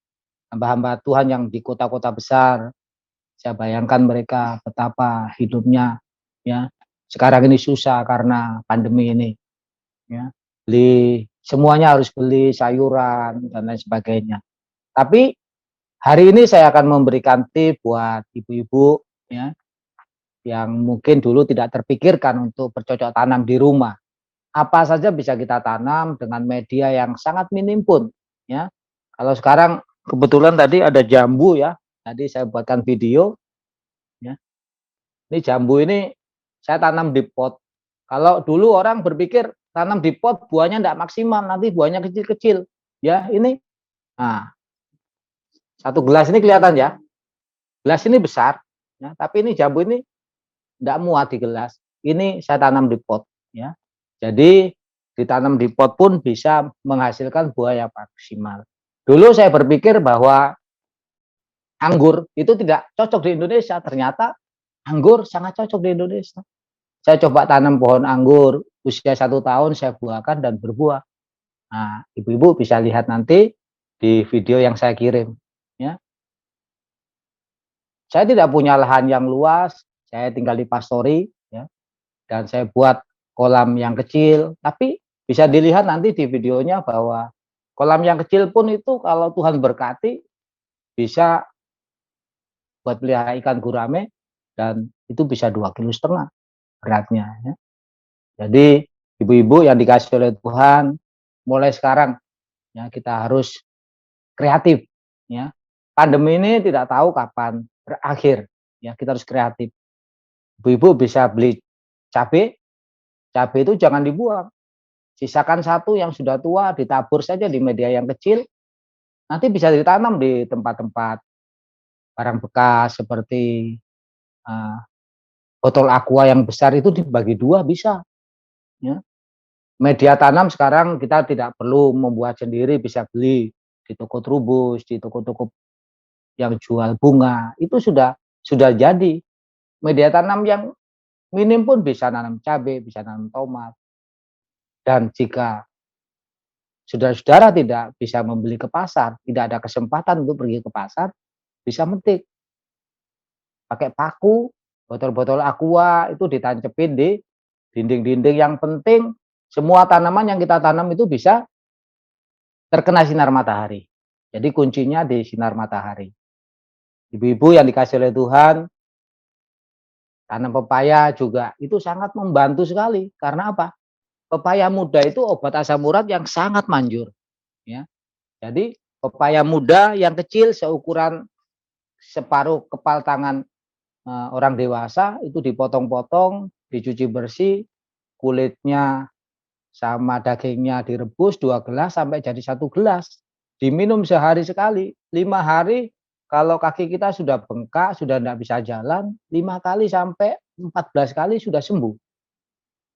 hamba-hamba Tuhan yang di kota-kota besar. Saya bayangkan mereka betapa hidupnya, ya, sekarang ini susah karena pandemi ini, ya. Semuanya harus beli sayuran dan lain sebagainya. Tapi hari ini saya akan memberikan tips buat ibu-ibu, ya, yang mungkin dulu tidak terpikirkan untuk bercocok tanam di rumah. Apa saja bisa kita tanam dengan media yang sangat minim pun, ya. Kalau sekarang kebetulan tadi ada jambu, ya. Tadi saya buatkan video, ya. Ini jambu ini saya tanam di pot. Kalau dulu orang berpikir tanam di pot buahnya tidak maksimal, nanti buahnya kecil-kecil, ya. Ini, nah, satu gelas ini kelihatan, ya. Gelas ini besar, ya, tapi ini jambu ini tidak muat di gelas. Ini saya tanam di pot, ya. Jadi ditanam di pot pun bisa menghasilkan buah yang maksimal. Dulu saya berpikir bahwa anggur itu tidak cocok di Indonesia. Ternyata anggur sangat cocok di Indonesia. Saya coba tanam pohon anggur, usia 1 tahun saya buahkan dan berbuah. Nah, ibu-ibu bisa lihat nanti di video yang saya kirim, ya. Saya tidak punya lahan yang luas, saya tinggal di pastori, ya, dan saya buat kolam yang kecil, tapi bisa dilihat nanti di videonya bahwa kolam yang kecil pun itu kalau Tuhan berkati bisa buat pelihara ikan gurame dan itu bisa 2,5 kg beratnya, ya. Jadi ibu-ibu yang dikasih oleh Tuhan, mulai sekarang, ya, kita harus kreatif, ya. Pandemi ini tidak tahu kapan berakhir, ya, kita harus kreatif. Ibu-ibu bisa beli cabai, cabai itu jangan dibuang. Sisakan satu yang sudah tua, ditabur saja di media yang kecil, nanti bisa ditanam di tempat-tempat barang bekas seperti botol aqua yang besar itu dibagi 2 bisa, ya. Media tanam sekarang kita tidak perlu membuat sendiri, bisa beli di toko Trubus, di toko-toko yang jual bunga, itu sudah jadi. Media tanam yang minim pun bisa nanam cabai, bisa nanam tomat. Dan jika saudara-saudara tidak bisa membeli ke pasar, tidak ada kesempatan untuk pergi ke pasar, bisa metik. Pakai paku, botol-botol aqua itu ditancepin di dinding-dinding. Yang penting semua tanaman yang kita tanam itu bisa terkena sinar matahari. Jadi kuncinya di sinar matahari. Ibu-ibu yang dikasih oleh Tuhan, tanam pepaya juga itu sangat membantu sekali. Karena apa? Pepaya muda itu obat asam urat yang sangat manjur. Ya. Jadi pepaya muda yang kecil seukuran separuh kepal tangan orang dewasa itu dipotong-potong, dicuci bersih, kulitnya sama dagingnya direbus 2 gelas sampai jadi 1 gelas. Diminum sehari sekali, 5 hari kalau kaki kita sudah bengkak, sudah tidak bisa jalan, 5 kali sampai 14 kali sudah sembuh.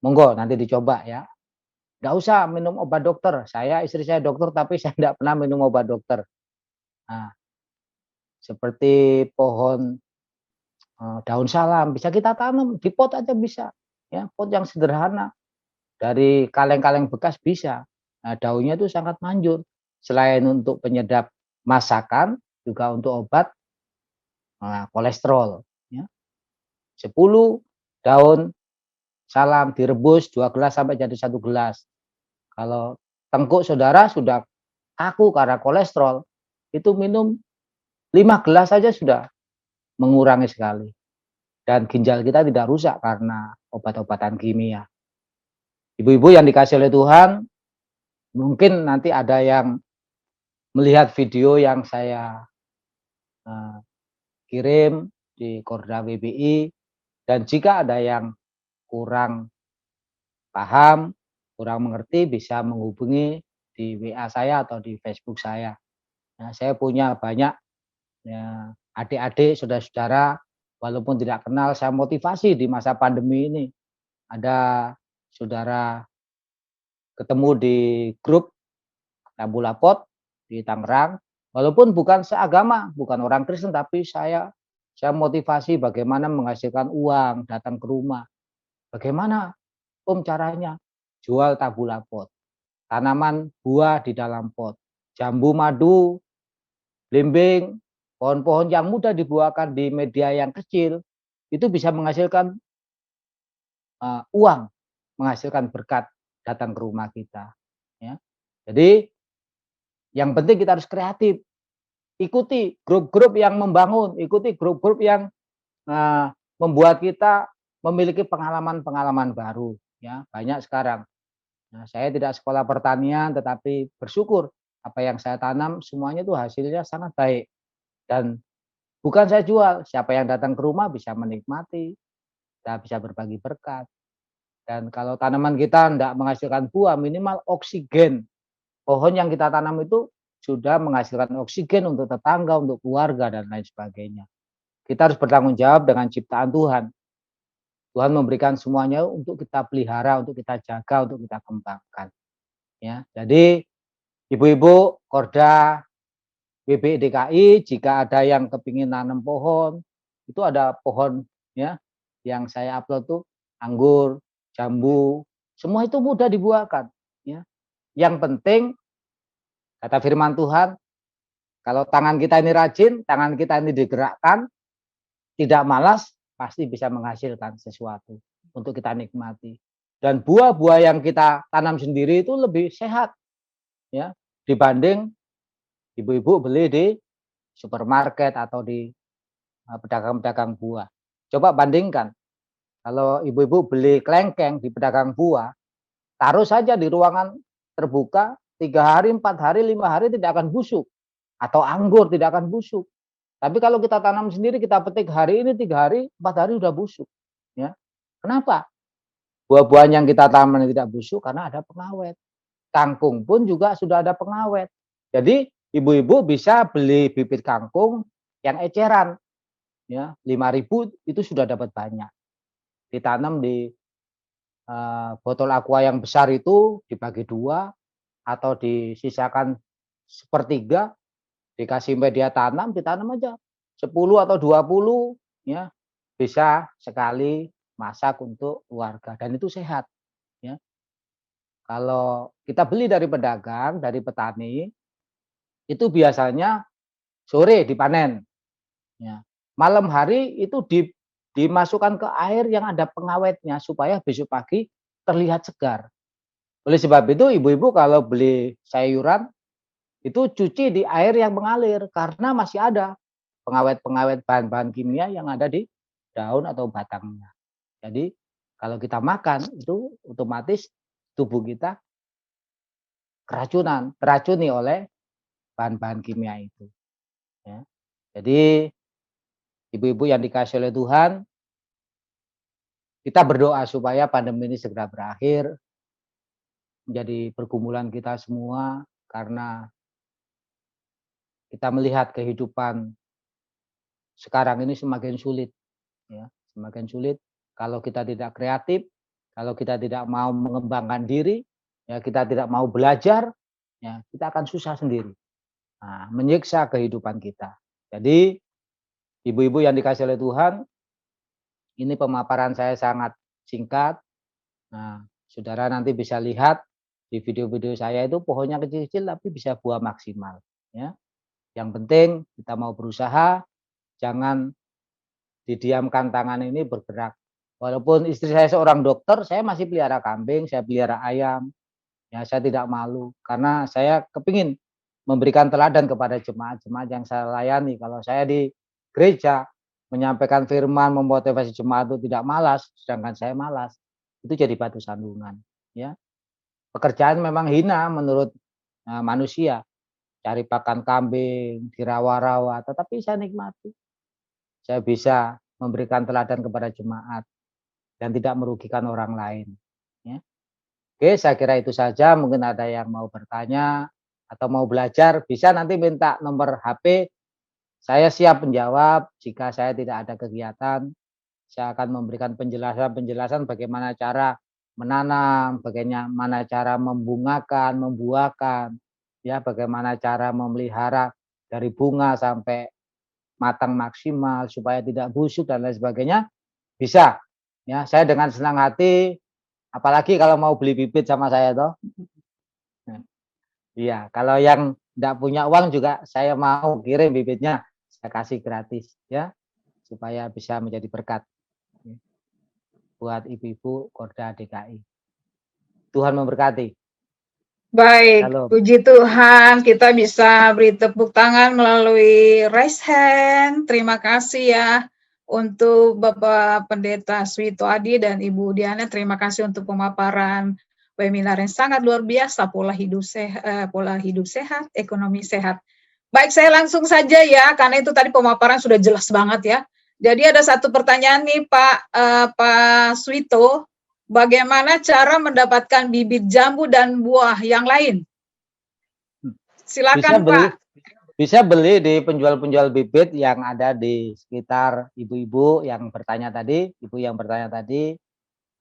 Monggo nanti dicoba ya. Nggak usah minum obat dokter. Istri saya dokter, tapi saya tidak pernah minum obat dokter. Nah, seperti pohon daun salam bisa kita tanam di pot aja bisa. Ya, pot yang sederhana. Dari kaleng-kaleng bekas bisa. Nah, daunnya itu sangat manjur. Selain untuk penyedap masakan, juga untuk obat kolesterol. Ya. 10 daun salam direbus 2 gelas sampai jadi 1 gelas. Kalau tengkuk saudara sudah kaku karena kolesterol, itu minum 5 gelas saja sudah mengurangi sekali. Dan ginjal kita tidak rusak karena obat-obatan kimia. Ibu-ibu yang dikasih oleh Tuhan, mungkin nanti ada yang melihat video yang saya kirim di Korda WBI, dan jika ada yang kurang paham, kurang mengerti, bisa menghubungi di WA saya atau di Facebook saya. Nah, saya punya banyak ya, adik-adik, saudara-saudara, walaupun tidak kenal, saya motivasi di masa pandemi ini. Ada saudara ketemu di grup Tabulapot di Tangerang, walaupun bukan seagama, bukan orang Kristen, tapi saya motivasi bagaimana menghasilkan uang, datang ke rumah. Bagaimana caranya? Jual tabulapot, tanaman buah di dalam pot, jambu madu, belimbing, pohon-pohon yang mudah dibuahkan di media yang kecil, itu bisa menghasilkan uang, menghasilkan berkat datang ke rumah kita. Ya. Jadi yang penting kita harus kreatif. Ikuti grup-grup yang membangun, ikuti grup-grup yang membuat kita memiliki pengalaman-pengalaman baru. Ya, banyak sekarang. Nah, saya tidak sekolah pertanian, tetapi bersyukur apa yang saya tanam semuanya itu hasilnya sangat baik. Dan bukan saya jual, siapa yang datang ke rumah bisa menikmati, kita bisa berbagi berkat. Dan kalau tanaman kita tidak menghasilkan buah, minimal oksigen. Pohon yang kita tanam itu sudah menghasilkan oksigen untuk tetangga, untuk keluarga, dan lain sebagainya. Kita harus bertanggung jawab dengan ciptaan Tuhan. Tuhan memberikan semuanya untuk kita pelihara, untuk kita jaga, untuk kita kembangkan. Ya, jadi ibu-ibu Korda WBI DKI, jika ada yang kepingin nanam pohon, itu ada pohon ya yang saya upload tuh anggur, jambu, semua itu mudah dibuahkan. Ya, yang penting kata firman Tuhan, kalau tangan kita ini rajin, tangan kita ini digerakkan, tidak malas, pasti bisa menghasilkan sesuatu untuk kita nikmati. Dan buah-buah yang kita tanam sendiri itu lebih sehat ya dibanding ibu-ibu beli di supermarket atau di pedagang-pedagang buah. Coba bandingkan. Kalau ibu-ibu beli kelengkeng di pedagang buah, taruh saja di ruangan terbuka 3 hari, 4 hari, 5 hari tidak akan busuk. Atau anggur tidak akan busuk. Tapi kalau kita tanam sendiri, kita petik hari ini 3 hari, 4 hari sudah busuk. Ya. Kenapa? Buah-buahan yang kita tanam tidak busuk karena ada pengawet. Kangkung pun juga sudah ada pengawet. Jadi ibu-ibu bisa beli bibit kangkung yang eceran. ya 5.000 itu sudah dapat banyak. Ditanam di botol aqua yang besar itu dibagi 2 atau disisakan sepertiga, dikasih media tanam, ditanam aja 10 atau 20 ya, bisa sekali masak untuk keluarga dan itu sehat ya. Kalau kita beli dari pedagang, dari petani, itu biasanya sore dipanen ya. Malam hari itu dimasukkan ke air yang ada pengawetnya supaya besok pagi terlihat segar. Oleh sebab itu ibu-ibu kalau beli sayuran itu cuci di air yang mengalir karena masih ada pengawet-pengawet bahan-bahan kimia yang ada di daun atau batangnya. Jadi kalau kita makan itu otomatis tubuh kita teracuni oleh bahan-bahan kimia itu. Ya. Jadi ibu-ibu yang dikasih oleh Tuhan, kita berdoa supaya pandemi ini segera berakhir, menjadi pergumulan kita semua karena kita melihat kehidupan sekarang ini semakin sulit, ya, semakin sulit. Kalau kita tidak kreatif, kalau kita tidak mau mengembangkan diri, ya kita tidak mau belajar, ya kita akan susah sendiri. Nah, menyiksa kehidupan kita. Jadi, ibu-ibu yang dikasih oleh Tuhan, ini pemaparan saya sangat singkat. Nah, saudara nanti bisa lihat di video-video saya itu pohonnya kecil-kecil tapi bisa buah maksimal, ya. Yang penting kita mau berusaha, jangan didiamkan tangan ini bergerak. Walaupun istri saya seorang dokter, saya masih pelihara kambing, saya pelihara ayam. Ya, saya tidak malu karena saya kepingin memberikan teladan kepada jemaat-jemaat yang saya layani. Kalau saya di gereja menyampaikan firman, memotivasi jemaat itu tidak malas, sedangkan saya malas, itu jadi batu sandungan. Ya, pekerjaan memang hina menurut manusia, cari pakan kambing, dirawa-rawa, tetapi saya nikmati. Saya bisa memberikan teladan kepada jemaat dan tidak merugikan orang lain. Ya. Oke, saya kira itu saja. Mungkin ada yang mau bertanya atau mau belajar, bisa nanti minta nomor HP. Saya siap menjawab jika saya tidak ada kegiatan. Saya akan memberikan penjelasan-penjelasan bagaimana cara menanam, bagaimana cara membungakan, membuahkan, ya, bagaimana cara memelihara dari bunga sampai matang maksimal supaya tidak busuk dan lain sebagainya. Bisa. Ya, saya dengan senang hati. Apalagi kalau mau beli bibit sama saya toh. Iya, kalau yang tidak punya uang juga saya mau kirim bibitnya, saya kasih gratis ya, supaya bisa menjadi berkat buat ibu-ibu Korda DKI. Tuhan memberkati. Baik, Shalom. puji Tuhan kita bisa beri tepuk tangan melalui raise hand. Terima kasih ya untuk Bapak Pendeta Suito Adi dan Ibu Diana. Terima kasih untuk pemaparan webinar yang sangat luar biasa, pola hidup sehat, ekonomi sehat. Baik, saya langsung saja ya, karena itu tadi pemaparan sudah jelas banget ya. Jadi ada satu pertanyaan nih Pak Suito. Bagaimana cara mendapatkan bibit jambu dan buah yang lain? Silakan Pak. Bisa beli di penjual-penjual bibit yang ada di sekitar ibu-ibu yang bertanya tadi, ibu yang bertanya tadi.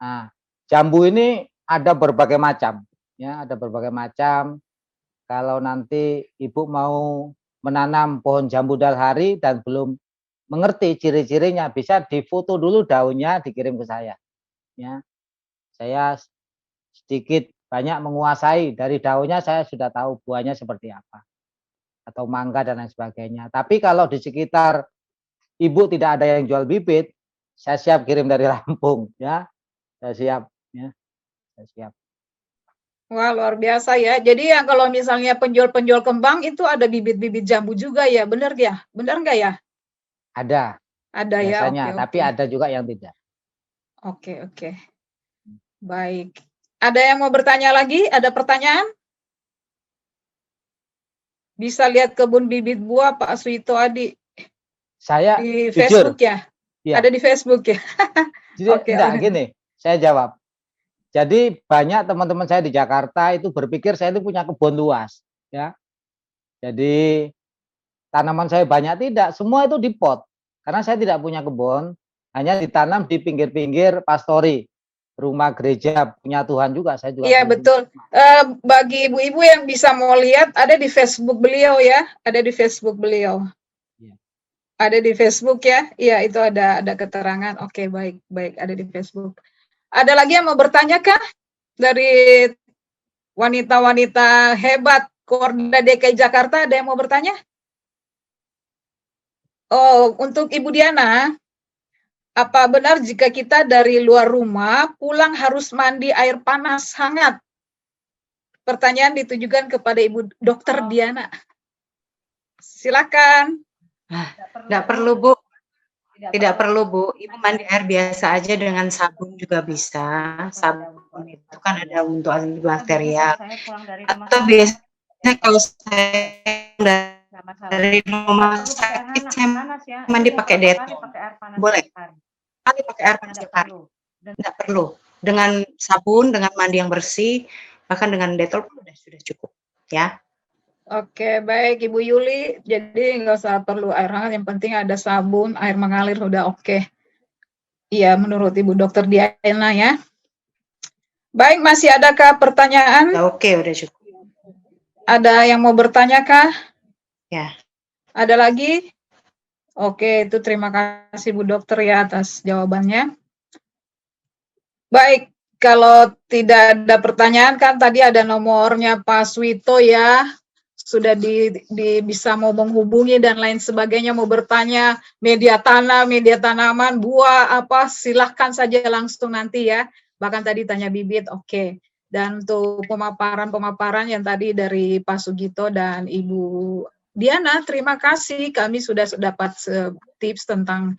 Nah, jambu ini ada berbagai macam, ya, ada berbagai macam. Kalau nanti ibu mau menanam pohon jambu dalhari dan belum mengerti ciri-cirinya, bisa difoto dulu daunnya, dikirim ke saya, ya. Saya sedikit banyak menguasai dari daunnya, saya sudah tahu buahnya seperti apa atau mangga dan lain sebagainya. Tapi kalau di sekitar ibu tidak ada yang jual bibit, saya siap kirim dari Lampung ya. Saya siap ya. Saya siap. Wah, luar biasa ya. Jadi yang kalau misalnya penjual-penjual kembang itu ada bibit-bibit jambu juga ya, benar ya? Benar nggak ya? Ada. Ada Biasanya, ya, tapi ada juga yang tidak. Oke. Baik. Ada yang mau bertanya lagi? Ada pertanyaan? Bisa lihat kebun bibit buah Pak Suito Adi. Saya di jujur, Facebook ya? Ya. Ada di Facebook ya? Jadi Oke. enggak gini, saya jawab. Jadi banyak teman-teman saya di Jakarta itu berpikir saya itu punya kebun luas, ya. Jadi tanaman saya banyak, tidak, semua itu di pot. Karena saya tidak punya kebun, hanya ditanam di pinggir-pinggir pastori, rumah gereja punya Tuhan juga. Saya juga. Iya betul. Bagi ibu-ibu yang bisa mau lihat, ada di Facebook beliau ya, ada di Facebook beliau. Ya. Ada di Facebook ya, iya itu ada keterangan. Oke, baik, ada di Facebook. Ada lagi yang mau bertanya kah dari wanita-wanita hebat Korda DKI Jakarta? Ada yang mau bertanya? Oh, untuk Ibu Diana, apa benar jika kita dari luar rumah pulang harus mandi air panas hangat? Pertanyaan ditujukan kepada Ibu Dokter Diana. Silakan. Tidak perlu, Bu. Tidak perlu, Bu. Ibu mandi air biasa aja dengan sabun juga bisa. Sabun itu kan ada untuk antibakterial. Atau biasanya kalau saya dari rumah sakit, saya mandi pakai Dettol. Boleh. Mandi pakai air panas tiap hari. Tidak perlu. Dengan sabun, dengan mandi yang bersih, bahkan dengan Dettol pun sudah cukup. Ya. Oke, baik Ibu Yuli. Jadi nggak usah perlu air hangat, yang penting ada sabun, air mengalir udah oke. Iya, menurut Ibu Dokter Diana ya. Baik, masih adakah pertanyaan? Oke, udah cukup. Ada yang mau bertanya kah? Ya. Ada lagi? Oke, itu terima kasih Bu Dokter ya atas jawabannya. Baik, kalau tidak ada pertanyaan kan tadi ada nomornya Pak Swito ya. Sudah bisa mau menghubungi dan lain sebagainya, mau bertanya media tanah, media tanaman, buah apa, silahkan saja langsung nanti ya. Bahkan tadi tanya bibit, oke. Dan untuk pemaparan yang tadi dari Pak Sugito dan Ibu Diana, terima kasih. Kami sudah dapat tips tentang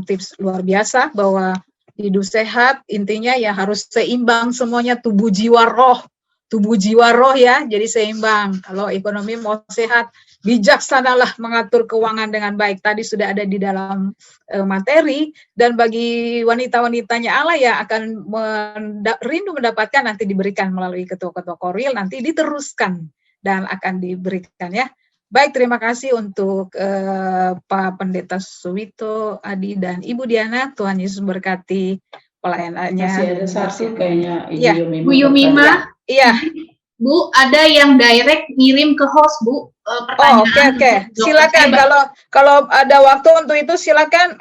tips luar biasa bahwa hidup sehat intinya ya harus seimbang semuanya, tubuh jiwa roh ya, jadi seimbang. Kalau ekonomi mau sehat, bijaksanalah mengatur keuangan dengan baik. Tadi sudah ada di dalam materi, dan bagi wanita-wanitanya Allah ya akan rindu mendapatkan, nanti diberikan melalui ketua-ketua koril, nanti diteruskan dan akan diberikan ya. Baik, terima kasih untuk Pak Pendeta Suwito, Adi, dan Ibu Diana. Tuhan Yesus berkati pelayanannya. Masih ada satu kayaknya Ibu ya. Yumima. Bu Yumima, iya. Bu, ada yang direct ngirim ke host, Bu, pertanyaan. Oke. Silakan, kalau ada waktu untuk itu silakan,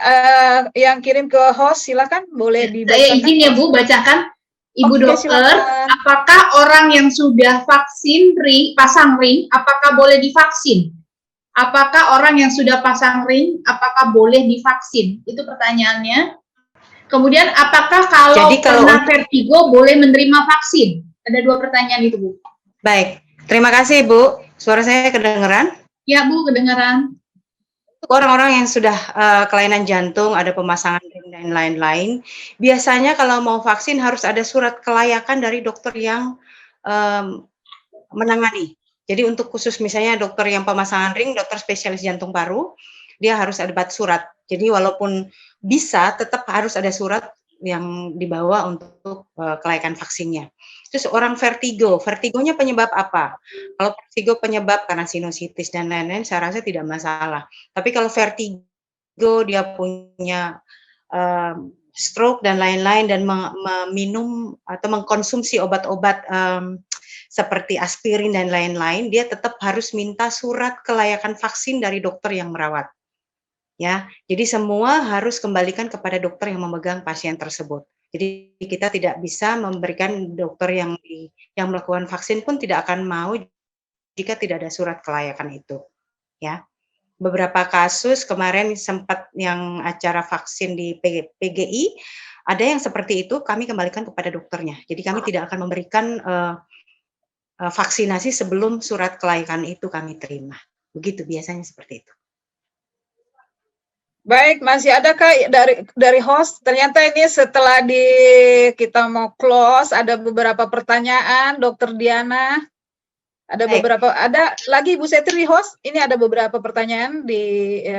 yang kirim ke host silakan, boleh dibacakan. Saya izin ya Bu, bacakan. Ibu Dokter, silakan. Apakah orang yang sudah vaksin pasang ring, apakah boleh divaksin? Apakah orang yang sudah pasang ring, apakah boleh divaksin? Itu pertanyaannya. Kemudian, apakah kalau pernah vertigo boleh menerima vaksin? Ada 2 pertanyaan itu, Bu. Baik, terima kasih Bu. Suara saya kedengeran? Ya Bu, kedengeran. Orang-orang yang sudah kelainan jantung, ada pemasangan ring dan lain-lain, biasanya kalau mau vaksin harus ada surat kelayakan dari dokter yang menangani. Jadi untuk khusus misalnya dokter yang pemasangan ring, dokter spesialis jantung paru, dia harus ada surat. Jadi walaupun bisa, tetap harus ada surat yang dibawa untuk kelayakan vaksinnya. Terus orang vertigonya penyebab apa? Kalau vertigo penyebab karena sinusitis dan lain-lain, saya rasa tidak masalah. Tapi kalau vertigo dia punya stroke dan lain-lain dan meminum atau mengkonsumsi obat-obat seperti aspirin dan lain-lain, dia tetap harus minta surat kelayakan vaksin dari dokter yang merawat. Ya, jadi semua harus kembalikan kepada dokter yang memegang pasien tersebut. Jadi kita tidak bisa memberikan dokter yang melakukan vaksin pun tidak akan mau jika tidak ada surat kelayakan itu. Ya, beberapa kasus kemarin sempat yang acara vaksin di PGI ada yang seperti itu, kami kembalikan kepada dokternya. Jadi kami tidak akan memberikan vaksinasi sebelum surat kelayakan itu kami terima. Begitu biasanya seperti itu. Baik, masih adakah dari host? Ternyata ini setelah kita mau close, ada beberapa pertanyaan, Dokter Diana. Ada beberapa, ada lagi Ibu Setri host. Ini ada beberapa pertanyaan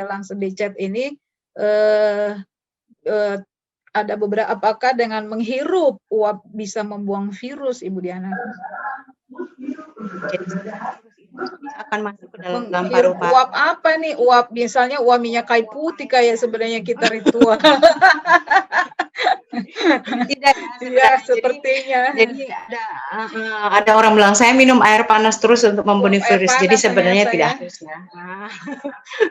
langsung di chat ini. Ada beberapa, apakah dengan menghirup uap bisa membuang virus, Ibu Diana? Jadi virus itu akan masuk ke dalam Menghirup paru-paru. uap apa nih? Uap misalnya uap minyak kayu putih kayak sebenarnya kita ritual. Tidak ya, Iya, sebenarnya. sepertinya. Jadi ada orang bilang saya minum air panas terus untuk membunuh Air virus. Jadi panas sebenarnya ternyata tidak ya. harus ya.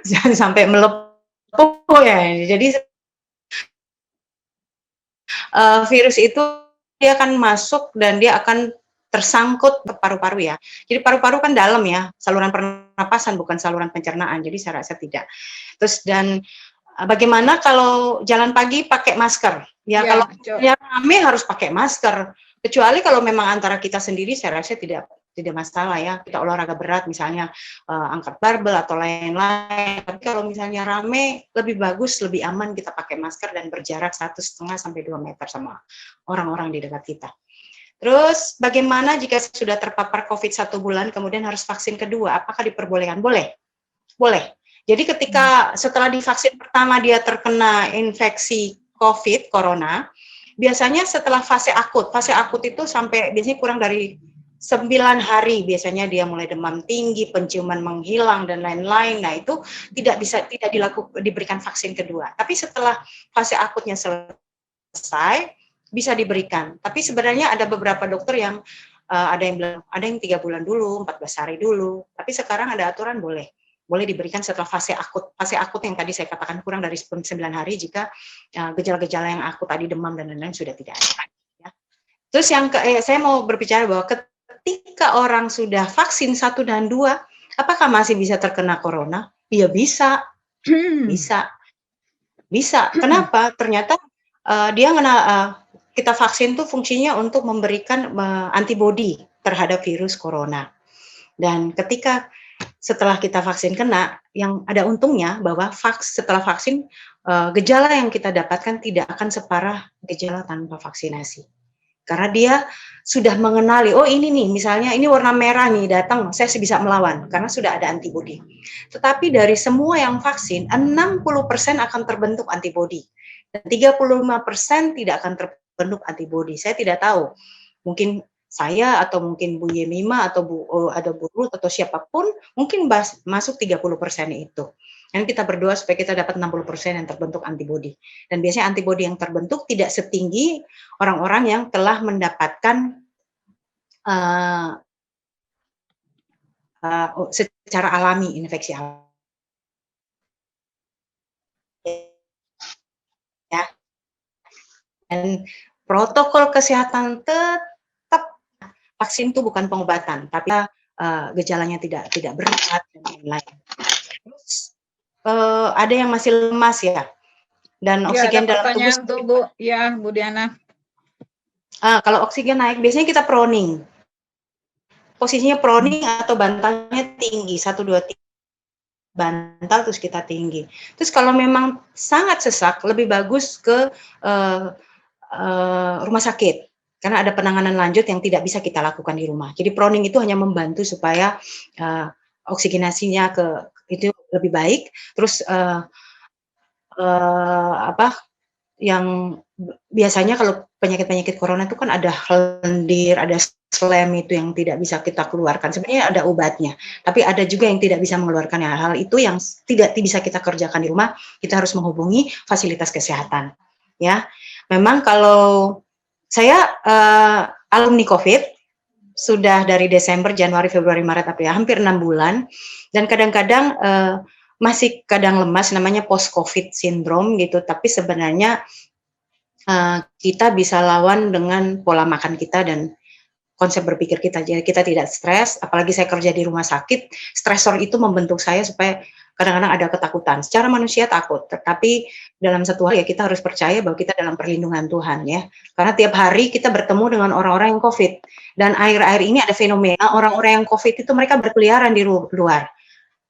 Jangan sampai melepuh ya. Jadi virus itu dia akan masuk dan dia akan tersangkut ke paru-paru ya. Jadi paru-paru kan dalam ya, saluran pernapasan bukan saluran pencernaan. Jadi saya rasa tidak. Terus dan bagaimana kalau jalan pagi pakai masker? Ya, kalau yang rame harus pakai masker. Kecuali kalau memang antara kita sendiri, saya rasa tidak masalah ya. Kita olahraga berat misalnya angkat barbel atau lain-lain. Tapi kalau misalnya rame, lebih bagus, lebih aman kita pakai masker dan berjarak 1,5 sampai 2 meter sama orang-orang di dekat kita. Terus bagaimana jika sudah terpapar COVID 1 bulan kemudian harus vaksin kedua? Apakah diperbolehkan? Boleh. Boleh. Jadi ketika setelah divaksin pertama dia terkena infeksi COVID, corona, biasanya setelah fase akut itu sampai biasanya kurang dari 9 hari biasanya dia mulai demam tinggi, penciuman menghilang dan lain-lain. Nah itu tidak diberikan vaksin kedua. Tapi setelah fase akutnya selesai bisa diberikan. Tapi sebenarnya ada beberapa dokter yang ada yang bilang ada yang 3 bulan dulu, 14 hari dulu. Tapi sekarang ada aturan boleh diberikan setelah fase akut. Fase akut yang tadi saya katakan kurang dari 9 hari jika gejala-gejala yang akut tadi demam dan lain-lain sudah tidak ada. Ya. Terus saya mau berbicara bahwa ketika orang sudah vaksin 1 dan 2, apakah masih bisa terkena corona? Iya bisa. Bisa. Kenapa? Ternyata kita vaksin tuh fungsinya untuk memberikan antibodi terhadap virus corona. Dan ketika setelah kita vaksin kena, yang ada untungnya bahwa setelah vaksin gejala yang kita dapatkan tidak akan separah gejala tanpa vaksinasi. Karena dia sudah mengenali, oh ini nih, misalnya ini warna merah nih, datang, saya bisa melawan, karena sudah ada antibodi. Tetapi dari semua yang vaksin, 60% akan terbentuk antibodi. Dan 35% tidak akan terbentuk antibodi. Saya tidak tahu, mungkin saya atau mungkin Bu Yemima atau ada Bu Ruth atau siapapun, mungkin masuk 30% itu. Dan kita berdoa supaya kita dapat 60% yang terbentuk antibodi. Dan biasanya antibodi yang terbentuk tidak setinggi orang-orang yang telah mendapatkan secara alami infeksi alami. Ya. Dan protokol kesehatan tetap, vaksin itu bukan pengobatan, tapi gejalanya tidak berat dan lain-lain. Terus ada yang masih lemas ya, dan oksigen dalam tubuh. Tuh, Bu. Ya, Bu Diana. Kalau oksigen naik, biasanya kita proning. Posisinya proning atau bantalnya tinggi, 1, 2, 3. Bantal terus kita tinggi. Terus kalau memang sangat sesak, lebih bagus ke rumah sakit. Karena ada penanganan lanjut yang tidak bisa kita lakukan di rumah. Jadi proning itu hanya membantu supaya oksigenasinya itu lebih baik. Terus yang biasanya kalau penyakit-penyakit corona itu kan ada lendir, ada slam itu yang tidak bisa kita keluarkan. Sebenarnya ada obatnya, tapi ada juga yang tidak bisa mengeluarkan hal itu yang tidak bisa kita kerjakan di rumah. Kita harus menghubungi fasilitas kesehatan. Ya, memang kalau saya alumni COVID sudah dari Desember, Januari, Februari, Maret, April, hampir 6 bulan, dan kadang-kadang masih kadang lemas, namanya post-COVID syndrome gitu, tapi sebenarnya kita bisa lawan dengan pola makan kita dan konsep berpikir kita. Jadi kita tidak stres, apalagi saya kerja di rumah sakit, stresor itu membentuk saya supaya kadang-kadang ada ketakutan. Secara manusia takut, tetapi dalam satu hal ya kita harus percaya bahwa kita dalam perlindungan Tuhan ya. Karena tiap hari kita bertemu dengan orang-orang yang COVID, dan akhir-akhir ini ada fenomena orang-orang yang COVID itu mereka berkeliaran di luar.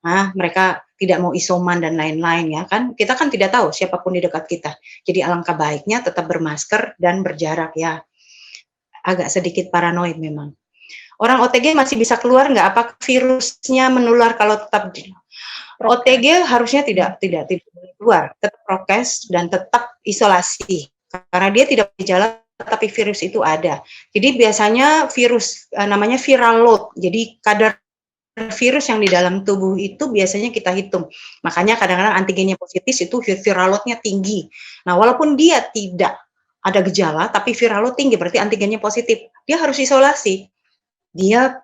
Nah, mereka tidak mau isoman dan lain-lain ya kan. Kita kan tidak tahu siapapun di dekat kita. Jadi alangkah baiknya tetap bermasker dan berjarak ya. Agak sedikit paranoid memang. Orang OTG masih bisa keluar nggak? Apakah virusnya menular kalau tetap OTG harusnya tidak boleh keluar, tetap prokes dan tetap isolasi. Karena dia tidak bergejala tapi virus itu ada. Jadi biasanya virus namanya viral load. Jadi kadar virus yang di dalam tubuh itu biasanya kita hitung. Makanya kadang-kadang antigennya positif itu viral load-nya tinggi. Nah, walaupun dia tidak ada gejala, tapi viral load tinggi, berarti antigennya positif. Dia harus isolasi. Dia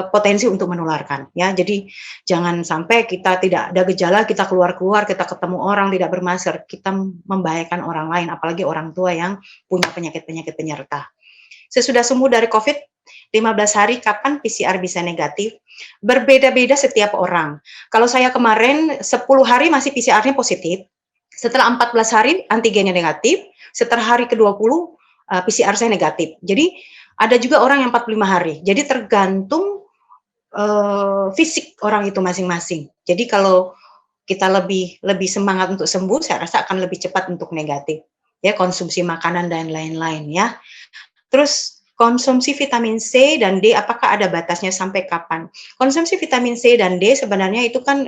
potensi untuk menularkan, ya. Jadi jangan sampai kita tidak ada gejala, kita keluar-keluar, kita ketemu orang tidak bermasker, kita membahayakan orang lain, apalagi orang tua yang punya penyakit-penyakit penyerta. Sesudah sembuh dari COVID, 15 hari kapan PCR bisa negatif? Berbeda-beda setiap orang. Kalau saya kemarin 10 hari masih PCR-nya positif, setelah 14 hari antigennya negatif, setelah hari ke-20 PCR saya negatif. Jadi ada juga orang yang 45 hari. Jadi tergantung fisik orang itu masing-masing. Jadi kalau kita lebih semangat untuk sembuh, saya rasa akan lebih cepat untuk negatif. Ya, konsumsi makanan dan lain-lain ya. Terus konsumsi vitamin C dan D, apakah ada batasnya sampai kapan? Konsumsi vitamin C dan D sebenarnya itu kan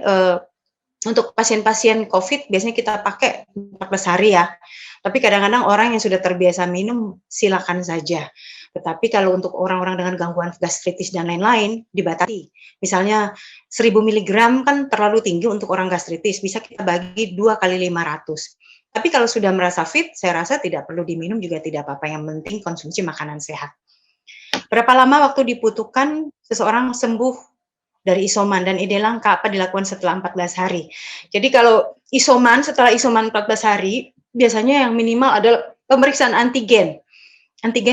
untuk pasien-pasien COVID biasanya kita pakai 14 hari ya. Tapi kadang-kadang orang yang sudah terbiasa minum silakan saja. Tetapi kalau untuk orang-orang dengan gangguan gastritis dan lain-lain dibatasi. Misalnya 1000 mg kan terlalu tinggi untuk orang gastritis, bisa kita bagi 2 kali 500. Tapi kalau sudah merasa fit, saya rasa tidak perlu diminum juga tidak apa-apa. Yang penting konsumsi makanan sehat. Berapa lama waktu dibutuhkan seseorang sembuh dari isoman dan ide langka apa dilakukan setelah 14 hari? Jadi kalau isoman, setelah isoman 14 hari, biasanya yang minimal adalah pemeriksaan antigen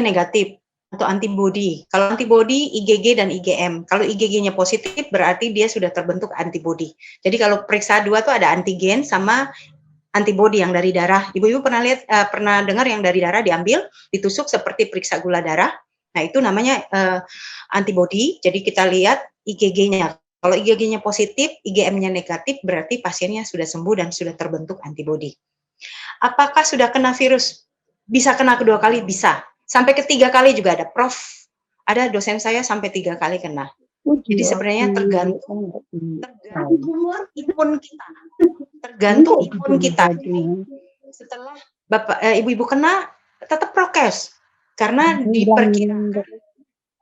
negatif atau antibody. Kalau antibody, IgG dan IgM. Kalau IgG-nya positif, berarti dia sudah terbentuk antibody. Jadi kalau periksa dua tuh ada antigen sama antibody yang dari darah. Ibu-ibu pernah dengar yang dari darah diambil, ditusuk seperti periksa gula darah. Nah, itu namanya antibody. Jadi kita lihat IgG-nya. Kalau IgG-nya positif, IgM-nya negatif, berarti pasiennya sudah sembuh dan sudah terbentuk antibody. Apakah sudah kena virus? Bisa kena kedua kali? Bisa. Sampai ketiga kali juga ada. Prof, ada dosen saya sampai 3 kali kena. Jadi sebenarnya tergantung imun kita. Tergantung imun kita. Setelah ibu-ibu kena, tetap prokes. Karena diperkirakan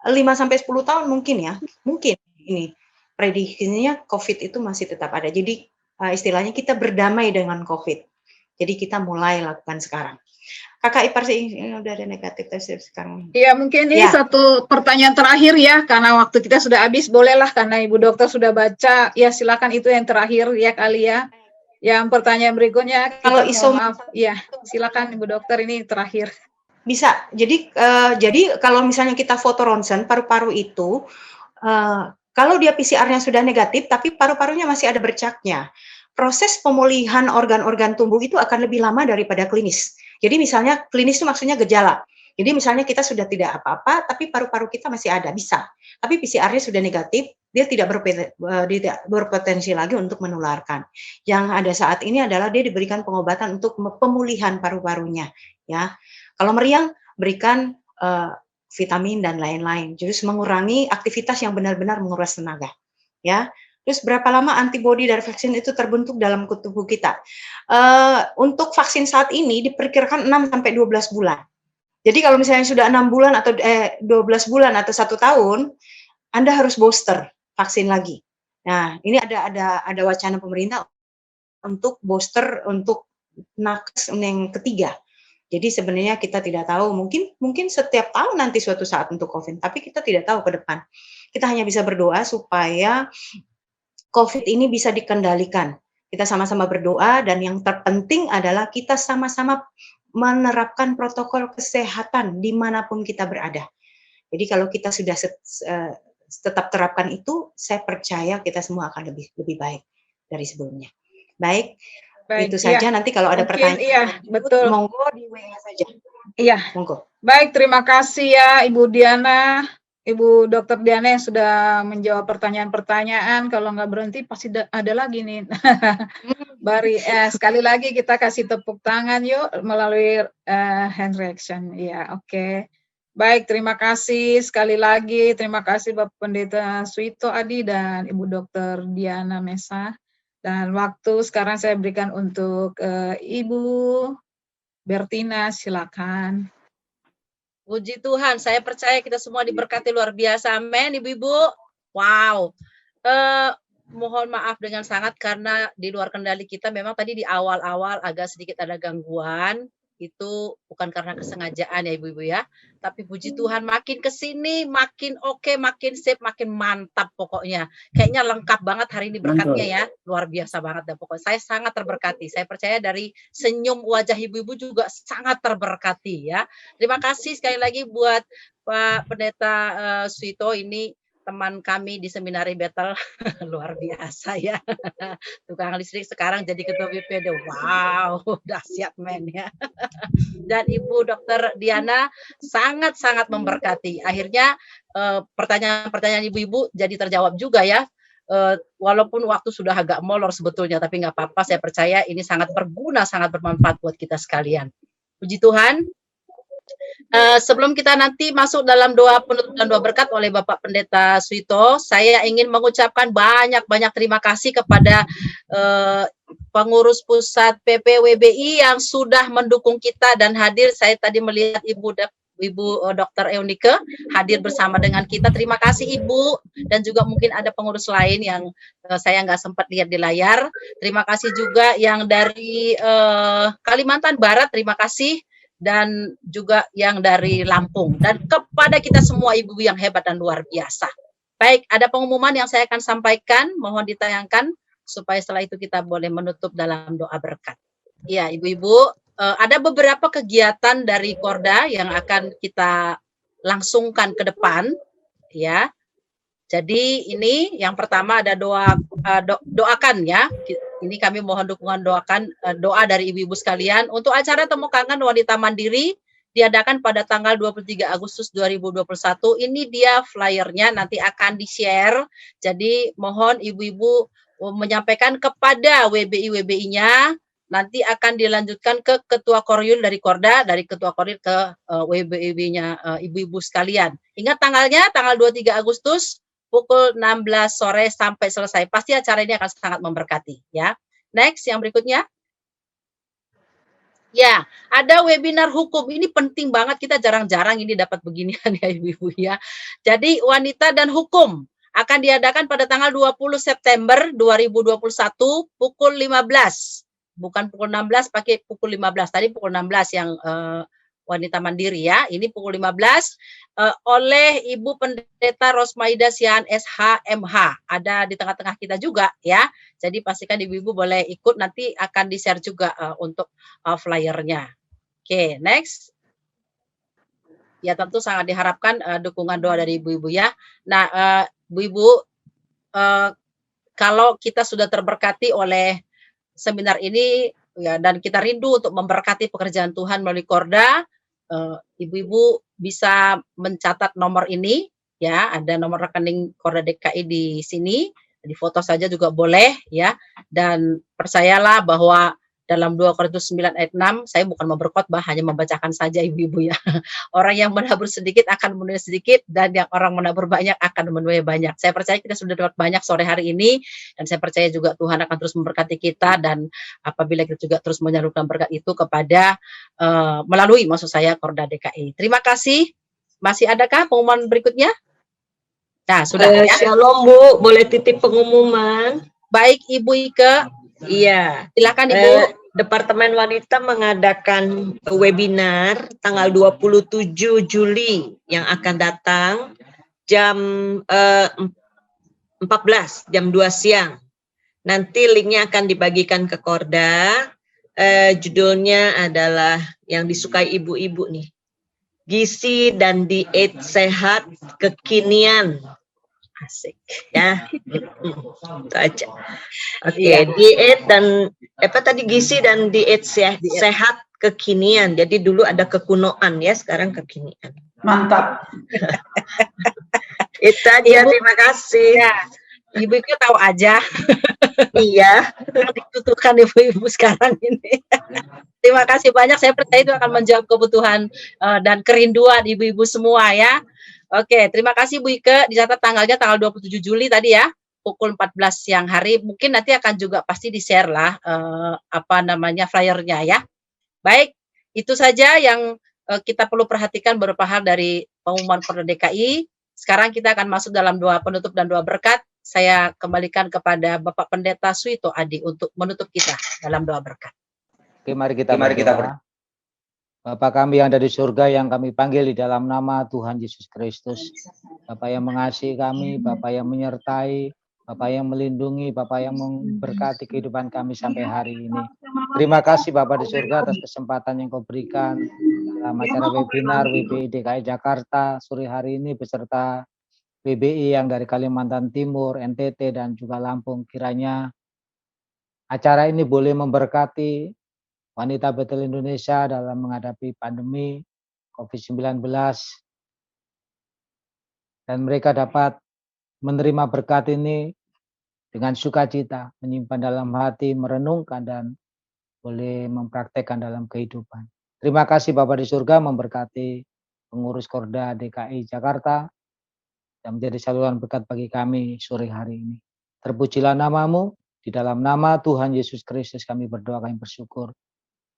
5-10 tahun mungkin ya. Mungkin ini prediksinya COVID itu masih tetap ada. Jadi istilahnya kita berdamai dengan COVID. Jadi kita mulai lakukan sekarang. Kakak ipar sih udah ada negatif tes sekarang. Iya, mungkin ini satu pertanyaan terakhir ya, karena waktu kita sudah habis. Bolehlah karena Ibu Dokter sudah baca. Ya, silakan itu yang terakhir ya kali ya. Yang pertanyaan berikutnya, kalau isoman, ya silakan Ibu Dokter, ini terakhir. Bisa. Jadi kalau misalnya kita foto ronsen paru-paru itu, kalau dia PCR-nya sudah negatif, tapi paru-parunya masih ada bercaknya, proses pemulihan organ-organ tubuh itu akan lebih lama daripada klinis. Jadi misalnya klinis itu maksudnya gejala. Jadi misalnya kita sudah tidak apa-apa, tapi paru-paru kita masih ada, bisa. Tapi PCR-nya sudah negatif, dia tidak berpotensi lagi untuk menularkan. Yang ada saat ini adalah dia diberikan pengobatan untuk pemulihan paru-parunya. Ya, kalau meriang berikan vitamin dan lain-lain. Jadi mengurangi aktivitas yang benar-benar menguras tenaga. Ya. Terus berapa lama antibodi dari vaksin itu terbentuk dalam tubuh kita? Untuk vaksin saat ini diperkirakan 6-12 bulan. Jadi kalau misalnya sudah 6 bulan atau 12 bulan atau 1 tahun, Anda harus booster vaksin lagi. Nah, ini ada wacana pemerintah untuk booster untuk nakes yang ketiga. Jadi sebenarnya kita tidak tahu, mungkin setiap tahun nanti suatu saat untuk COVID, tapi kita tidak tahu ke depan. Kita hanya bisa berdoa supaya COVID ini bisa dikendalikan. Kita sama-sama berdoa dan yang terpenting adalah kita sama-sama menerapkan protokol kesehatan dimanapun kita berada. Jadi kalau kita sudah tetap terapkan itu, saya percaya kita semua akan lebih baik dari sebelumnya. Baik, itu saja. Nanti kalau ada pertanyaan, iya, betul. Monggo di WA saja. Iya, monggo. Baik, terima kasih ya Ibu Diana. Ibu Dokter Diana yang sudah menjawab pertanyaan-pertanyaan. Kalau nggak berhenti pasti ada lagi nih. Sekali lagi kita kasih tepuk tangan yuk melalui hand reaction. Ya, oke. Baik, terima kasih sekali lagi. Terima kasih Bapak Pendeta Suito Adi dan Ibu Dokter Diana Mesa. Dan waktu sekarang saya berikan untuk Ibu Bertina, silakan. Puji Tuhan, saya percaya kita semua diberkati luar biasa. Amin, Ibu-ibu. Wow. Mohon maaf dengan sangat karena di luar kendali kita memang tadi di awal-awal agak sedikit ada gangguan. Itu bukan karena kesengajaan ya Ibu-ibu ya. Tapi puji Tuhan makin ke sini makin oke, makin sip, makin mantap pokoknya. Kayaknya lengkap banget hari ini berkatnya ya. Luar biasa banget dan pokoknya saya sangat terberkati. Saya percaya dari senyum wajah Ibu-ibu juga sangat terberkati ya. Terima kasih sekali lagi buat Pak Pendeta Suito, ini teman kami di Seminari Bethel. Luar biasa ya. Tukang listrik sekarang jadi ketua BPD. Wow, dahsyat men ya. Dan Ibu Dr. Diana sangat-sangat memberkati. Akhirnya pertanyaan-pertanyaan ibu-ibu jadi terjawab juga ya. Walaupun waktu sudah agak molor sebetulnya, tapi nggak apa-apa. Saya percaya ini sangat berguna, sangat bermanfaat buat kita sekalian. Puji Tuhan. Sebelum kita nanti masuk dalam doa penutup dan doa berkat oleh Bapak Pendeta Suito, saya ingin mengucapkan banyak-banyak terima kasih kepada pengurus pusat PPWBI yang sudah mendukung kita dan hadir. Saya tadi melihat Ibu Dr. Eunike hadir bersama dengan kita. Terima kasih Ibu, dan juga mungkin ada pengurus lain yang saya nggak sempat lihat di layar. Terima kasih juga yang dari Kalimantan Barat, terima kasih. Dan juga yang dari Lampung, dan kepada kita semua ibu yang hebat dan luar biasa. Baik, ada pengumuman yang saya akan sampaikan, mohon ditayangkan supaya setelah itu kita boleh menutup dalam doa berkat. Ya, ibu-ibu, ada beberapa kegiatan dari Korda yang akan kita langsungkan ke depan, ya. Jadi ini yang pertama ada doakan ya. Ini kami mohon dukungan doa dari ibu-ibu sekalian untuk acara Temu Kangen Wanita Mandiri diadakan pada tanggal 23 Agustus 2021. Ini dia flyernya, nanti akan di-share. Jadi mohon ibu-ibu menyampaikan kepada WBI-WBI-nya, nanti akan dilanjutkan ke Ketua Koryul dari Korda, dari Ketua Koryul ke WBI-nya ibu-ibu sekalian. Ingat tanggalnya, tanggal 23 Agustus pukul 16 sore sampai selesai. Pasti acara ini akan sangat memberkati ya. Next, yang berikutnya. Ya, ada webinar hukum. Ini penting banget, kita jarang-jarang ini dapat beginian ya ibu-ibu ya. Jadi wanita dan hukum akan diadakan pada tanggal 20 September 2021 pukul 15. Bukan pukul 16, pakai pukul 15. Tadi pukul 16 yang wanita mandiri ya. Ini pukul 15 oleh Ibu Pendeta Rosmaida Sian SHMH. Ada di tengah-tengah kita juga ya. Jadi pastikan ibu-ibu boleh ikut, nanti akan di-share juga untuk flyernya. Oke, next. Ya tentu sangat diharapkan dukungan doa dari ibu-ibu ya. Nah, ibu-ibu, kalau kita sudah terberkati oleh seminar ini ya, dan kita rindu untuk memberkati pekerjaan Tuhan melalui Korda, ibu-ibu bisa mencatat nomor ini ya, ada nomor rekening Korda DKI di sini, di foto saja juga boleh ya. Dan percayalah bahwa dalam 2 Korintus 9 ayat 6, saya bukan memberkhotbah, hanya membacakan saja ibu-ibu ya. Orang yang menabur sedikit akan menuai sedikit, dan yang orang menabur banyak akan menuai banyak. Saya percaya kita sudah dapat banyak sore hari ini, dan saya percaya juga Tuhan akan terus memberkati kita, dan apabila kita juga terus menyalurkan berkat itu kepada melalui maksud saya Korda DKI. Terima kasih. Masih adakah pengumuman berikutnya? Nah, sudah ya. Shalom Bu, boleh titip pengumuman? Baik Ibu Ike. Iya. Silakan Ibu. Departemen Wanita mengadakan webinar tanggal 27 Juli yang akan datang jam 14, jam 2 siang. Nanti linknya akan dibagikan ke Korda. Judulnya adalah yang disukai ibu-ibu nih. Gizi dan diet sehat kekinian. Asik. Ya, itu aja. Oke, diet dan gizi dan diet sehat kekinian. Jadi dulu ada kekunoan ya, sekarang kekinian. Mantap. Itu aja, terima kasih. Ya, Ibu itu tahu aja. Iya. Dibutuhkan ibu-ibu sekarang ini. Terima kasih banyak. Saya percaya itu akan menjawab kebutuhan dan kerinduan ibu-ibu semua ya. Oke, terima kasih Bu Ike. Dicatat tanggalnya tanggal 27 Juli tadi ya, pukul 14 siang hari. Mungkin nanti akan juga pasti di-share lah flyernya ya. Baik, itu saja yang kita perlu perhatikan beberapa hal dari pengumuman Korda DKI. Sekarang kita akan masuk dalam doa penutup dan doa berkat. Saya kembalikan kepada Bapak Pendeta Suito Adi untuk menutup kita dalam doa berkat. Oke, mari kita berdoa. Bapa kami yang ada di surga, yang kami panggil di dalam nama Tuhan Yesus Kristus. Bapa yang mengasihi kami, Bapa yang menyertai, Bapa yang melindungi, Bapa yang memberkati kehidupan kami sampai hari ini. Terima kasih Bapa di surga atas kesempatan yang Kau berikan dalam acara webinar WBI DKI Jakarta sore hari ini beserta WBI yang dari Kalimantan Timur, NTT, dan juga Lampung. Kiranya acara ini boleh memberkati wanita Betel Indonesia dalam menghadapi pandemi COVID-19 dan mereka dapat menerima berkat ini dengan sukacita, menyimpan dalam hati, merenungkan, dan boleh mempraktekkan dalam kehidupan. Terima kasih Bapa di surga memberkati pengurus Korda DKI Jakarta yang menjadi saluran berkat bagi kami sore hari ini. Terpujilah nama-Mu, di dalam nama Tuhan Yesus Kristus kami berdoa, kami bersyukur.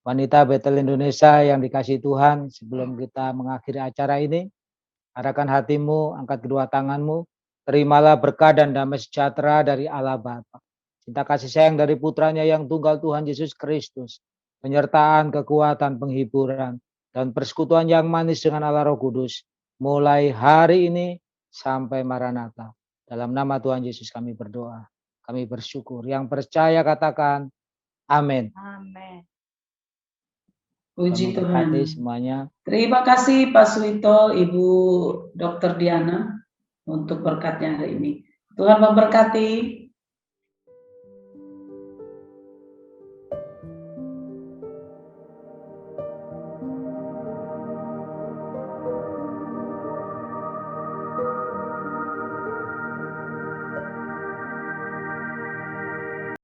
Wanita Betel Indonesia yang dikasihi Tuhan, sebelum kita mengakhiri acara ini, arahkan hatimu, angkat kedua tanganmu, terimalah berkat dan damai sejahtera dari Allah Bapa, cinta kasih sayang dari putranya yang tunggal Tuhan Yesus Kristus, penyertaan, kekuatan, penghiburan, dan persekutuan yang manis dengan Allah Roh Kudus, mulai hari ini sampai Maranatha. Dalam nama Tuhan Yesus kami berdoa, kami bersyukur. Yang percaya katakan, amin. Amin. Puji Tuhan. Semuanya. Terima kasih Pak Suito, Ibu Dr. Diana untuk berkatnya hari ini. Tuhan memberkati.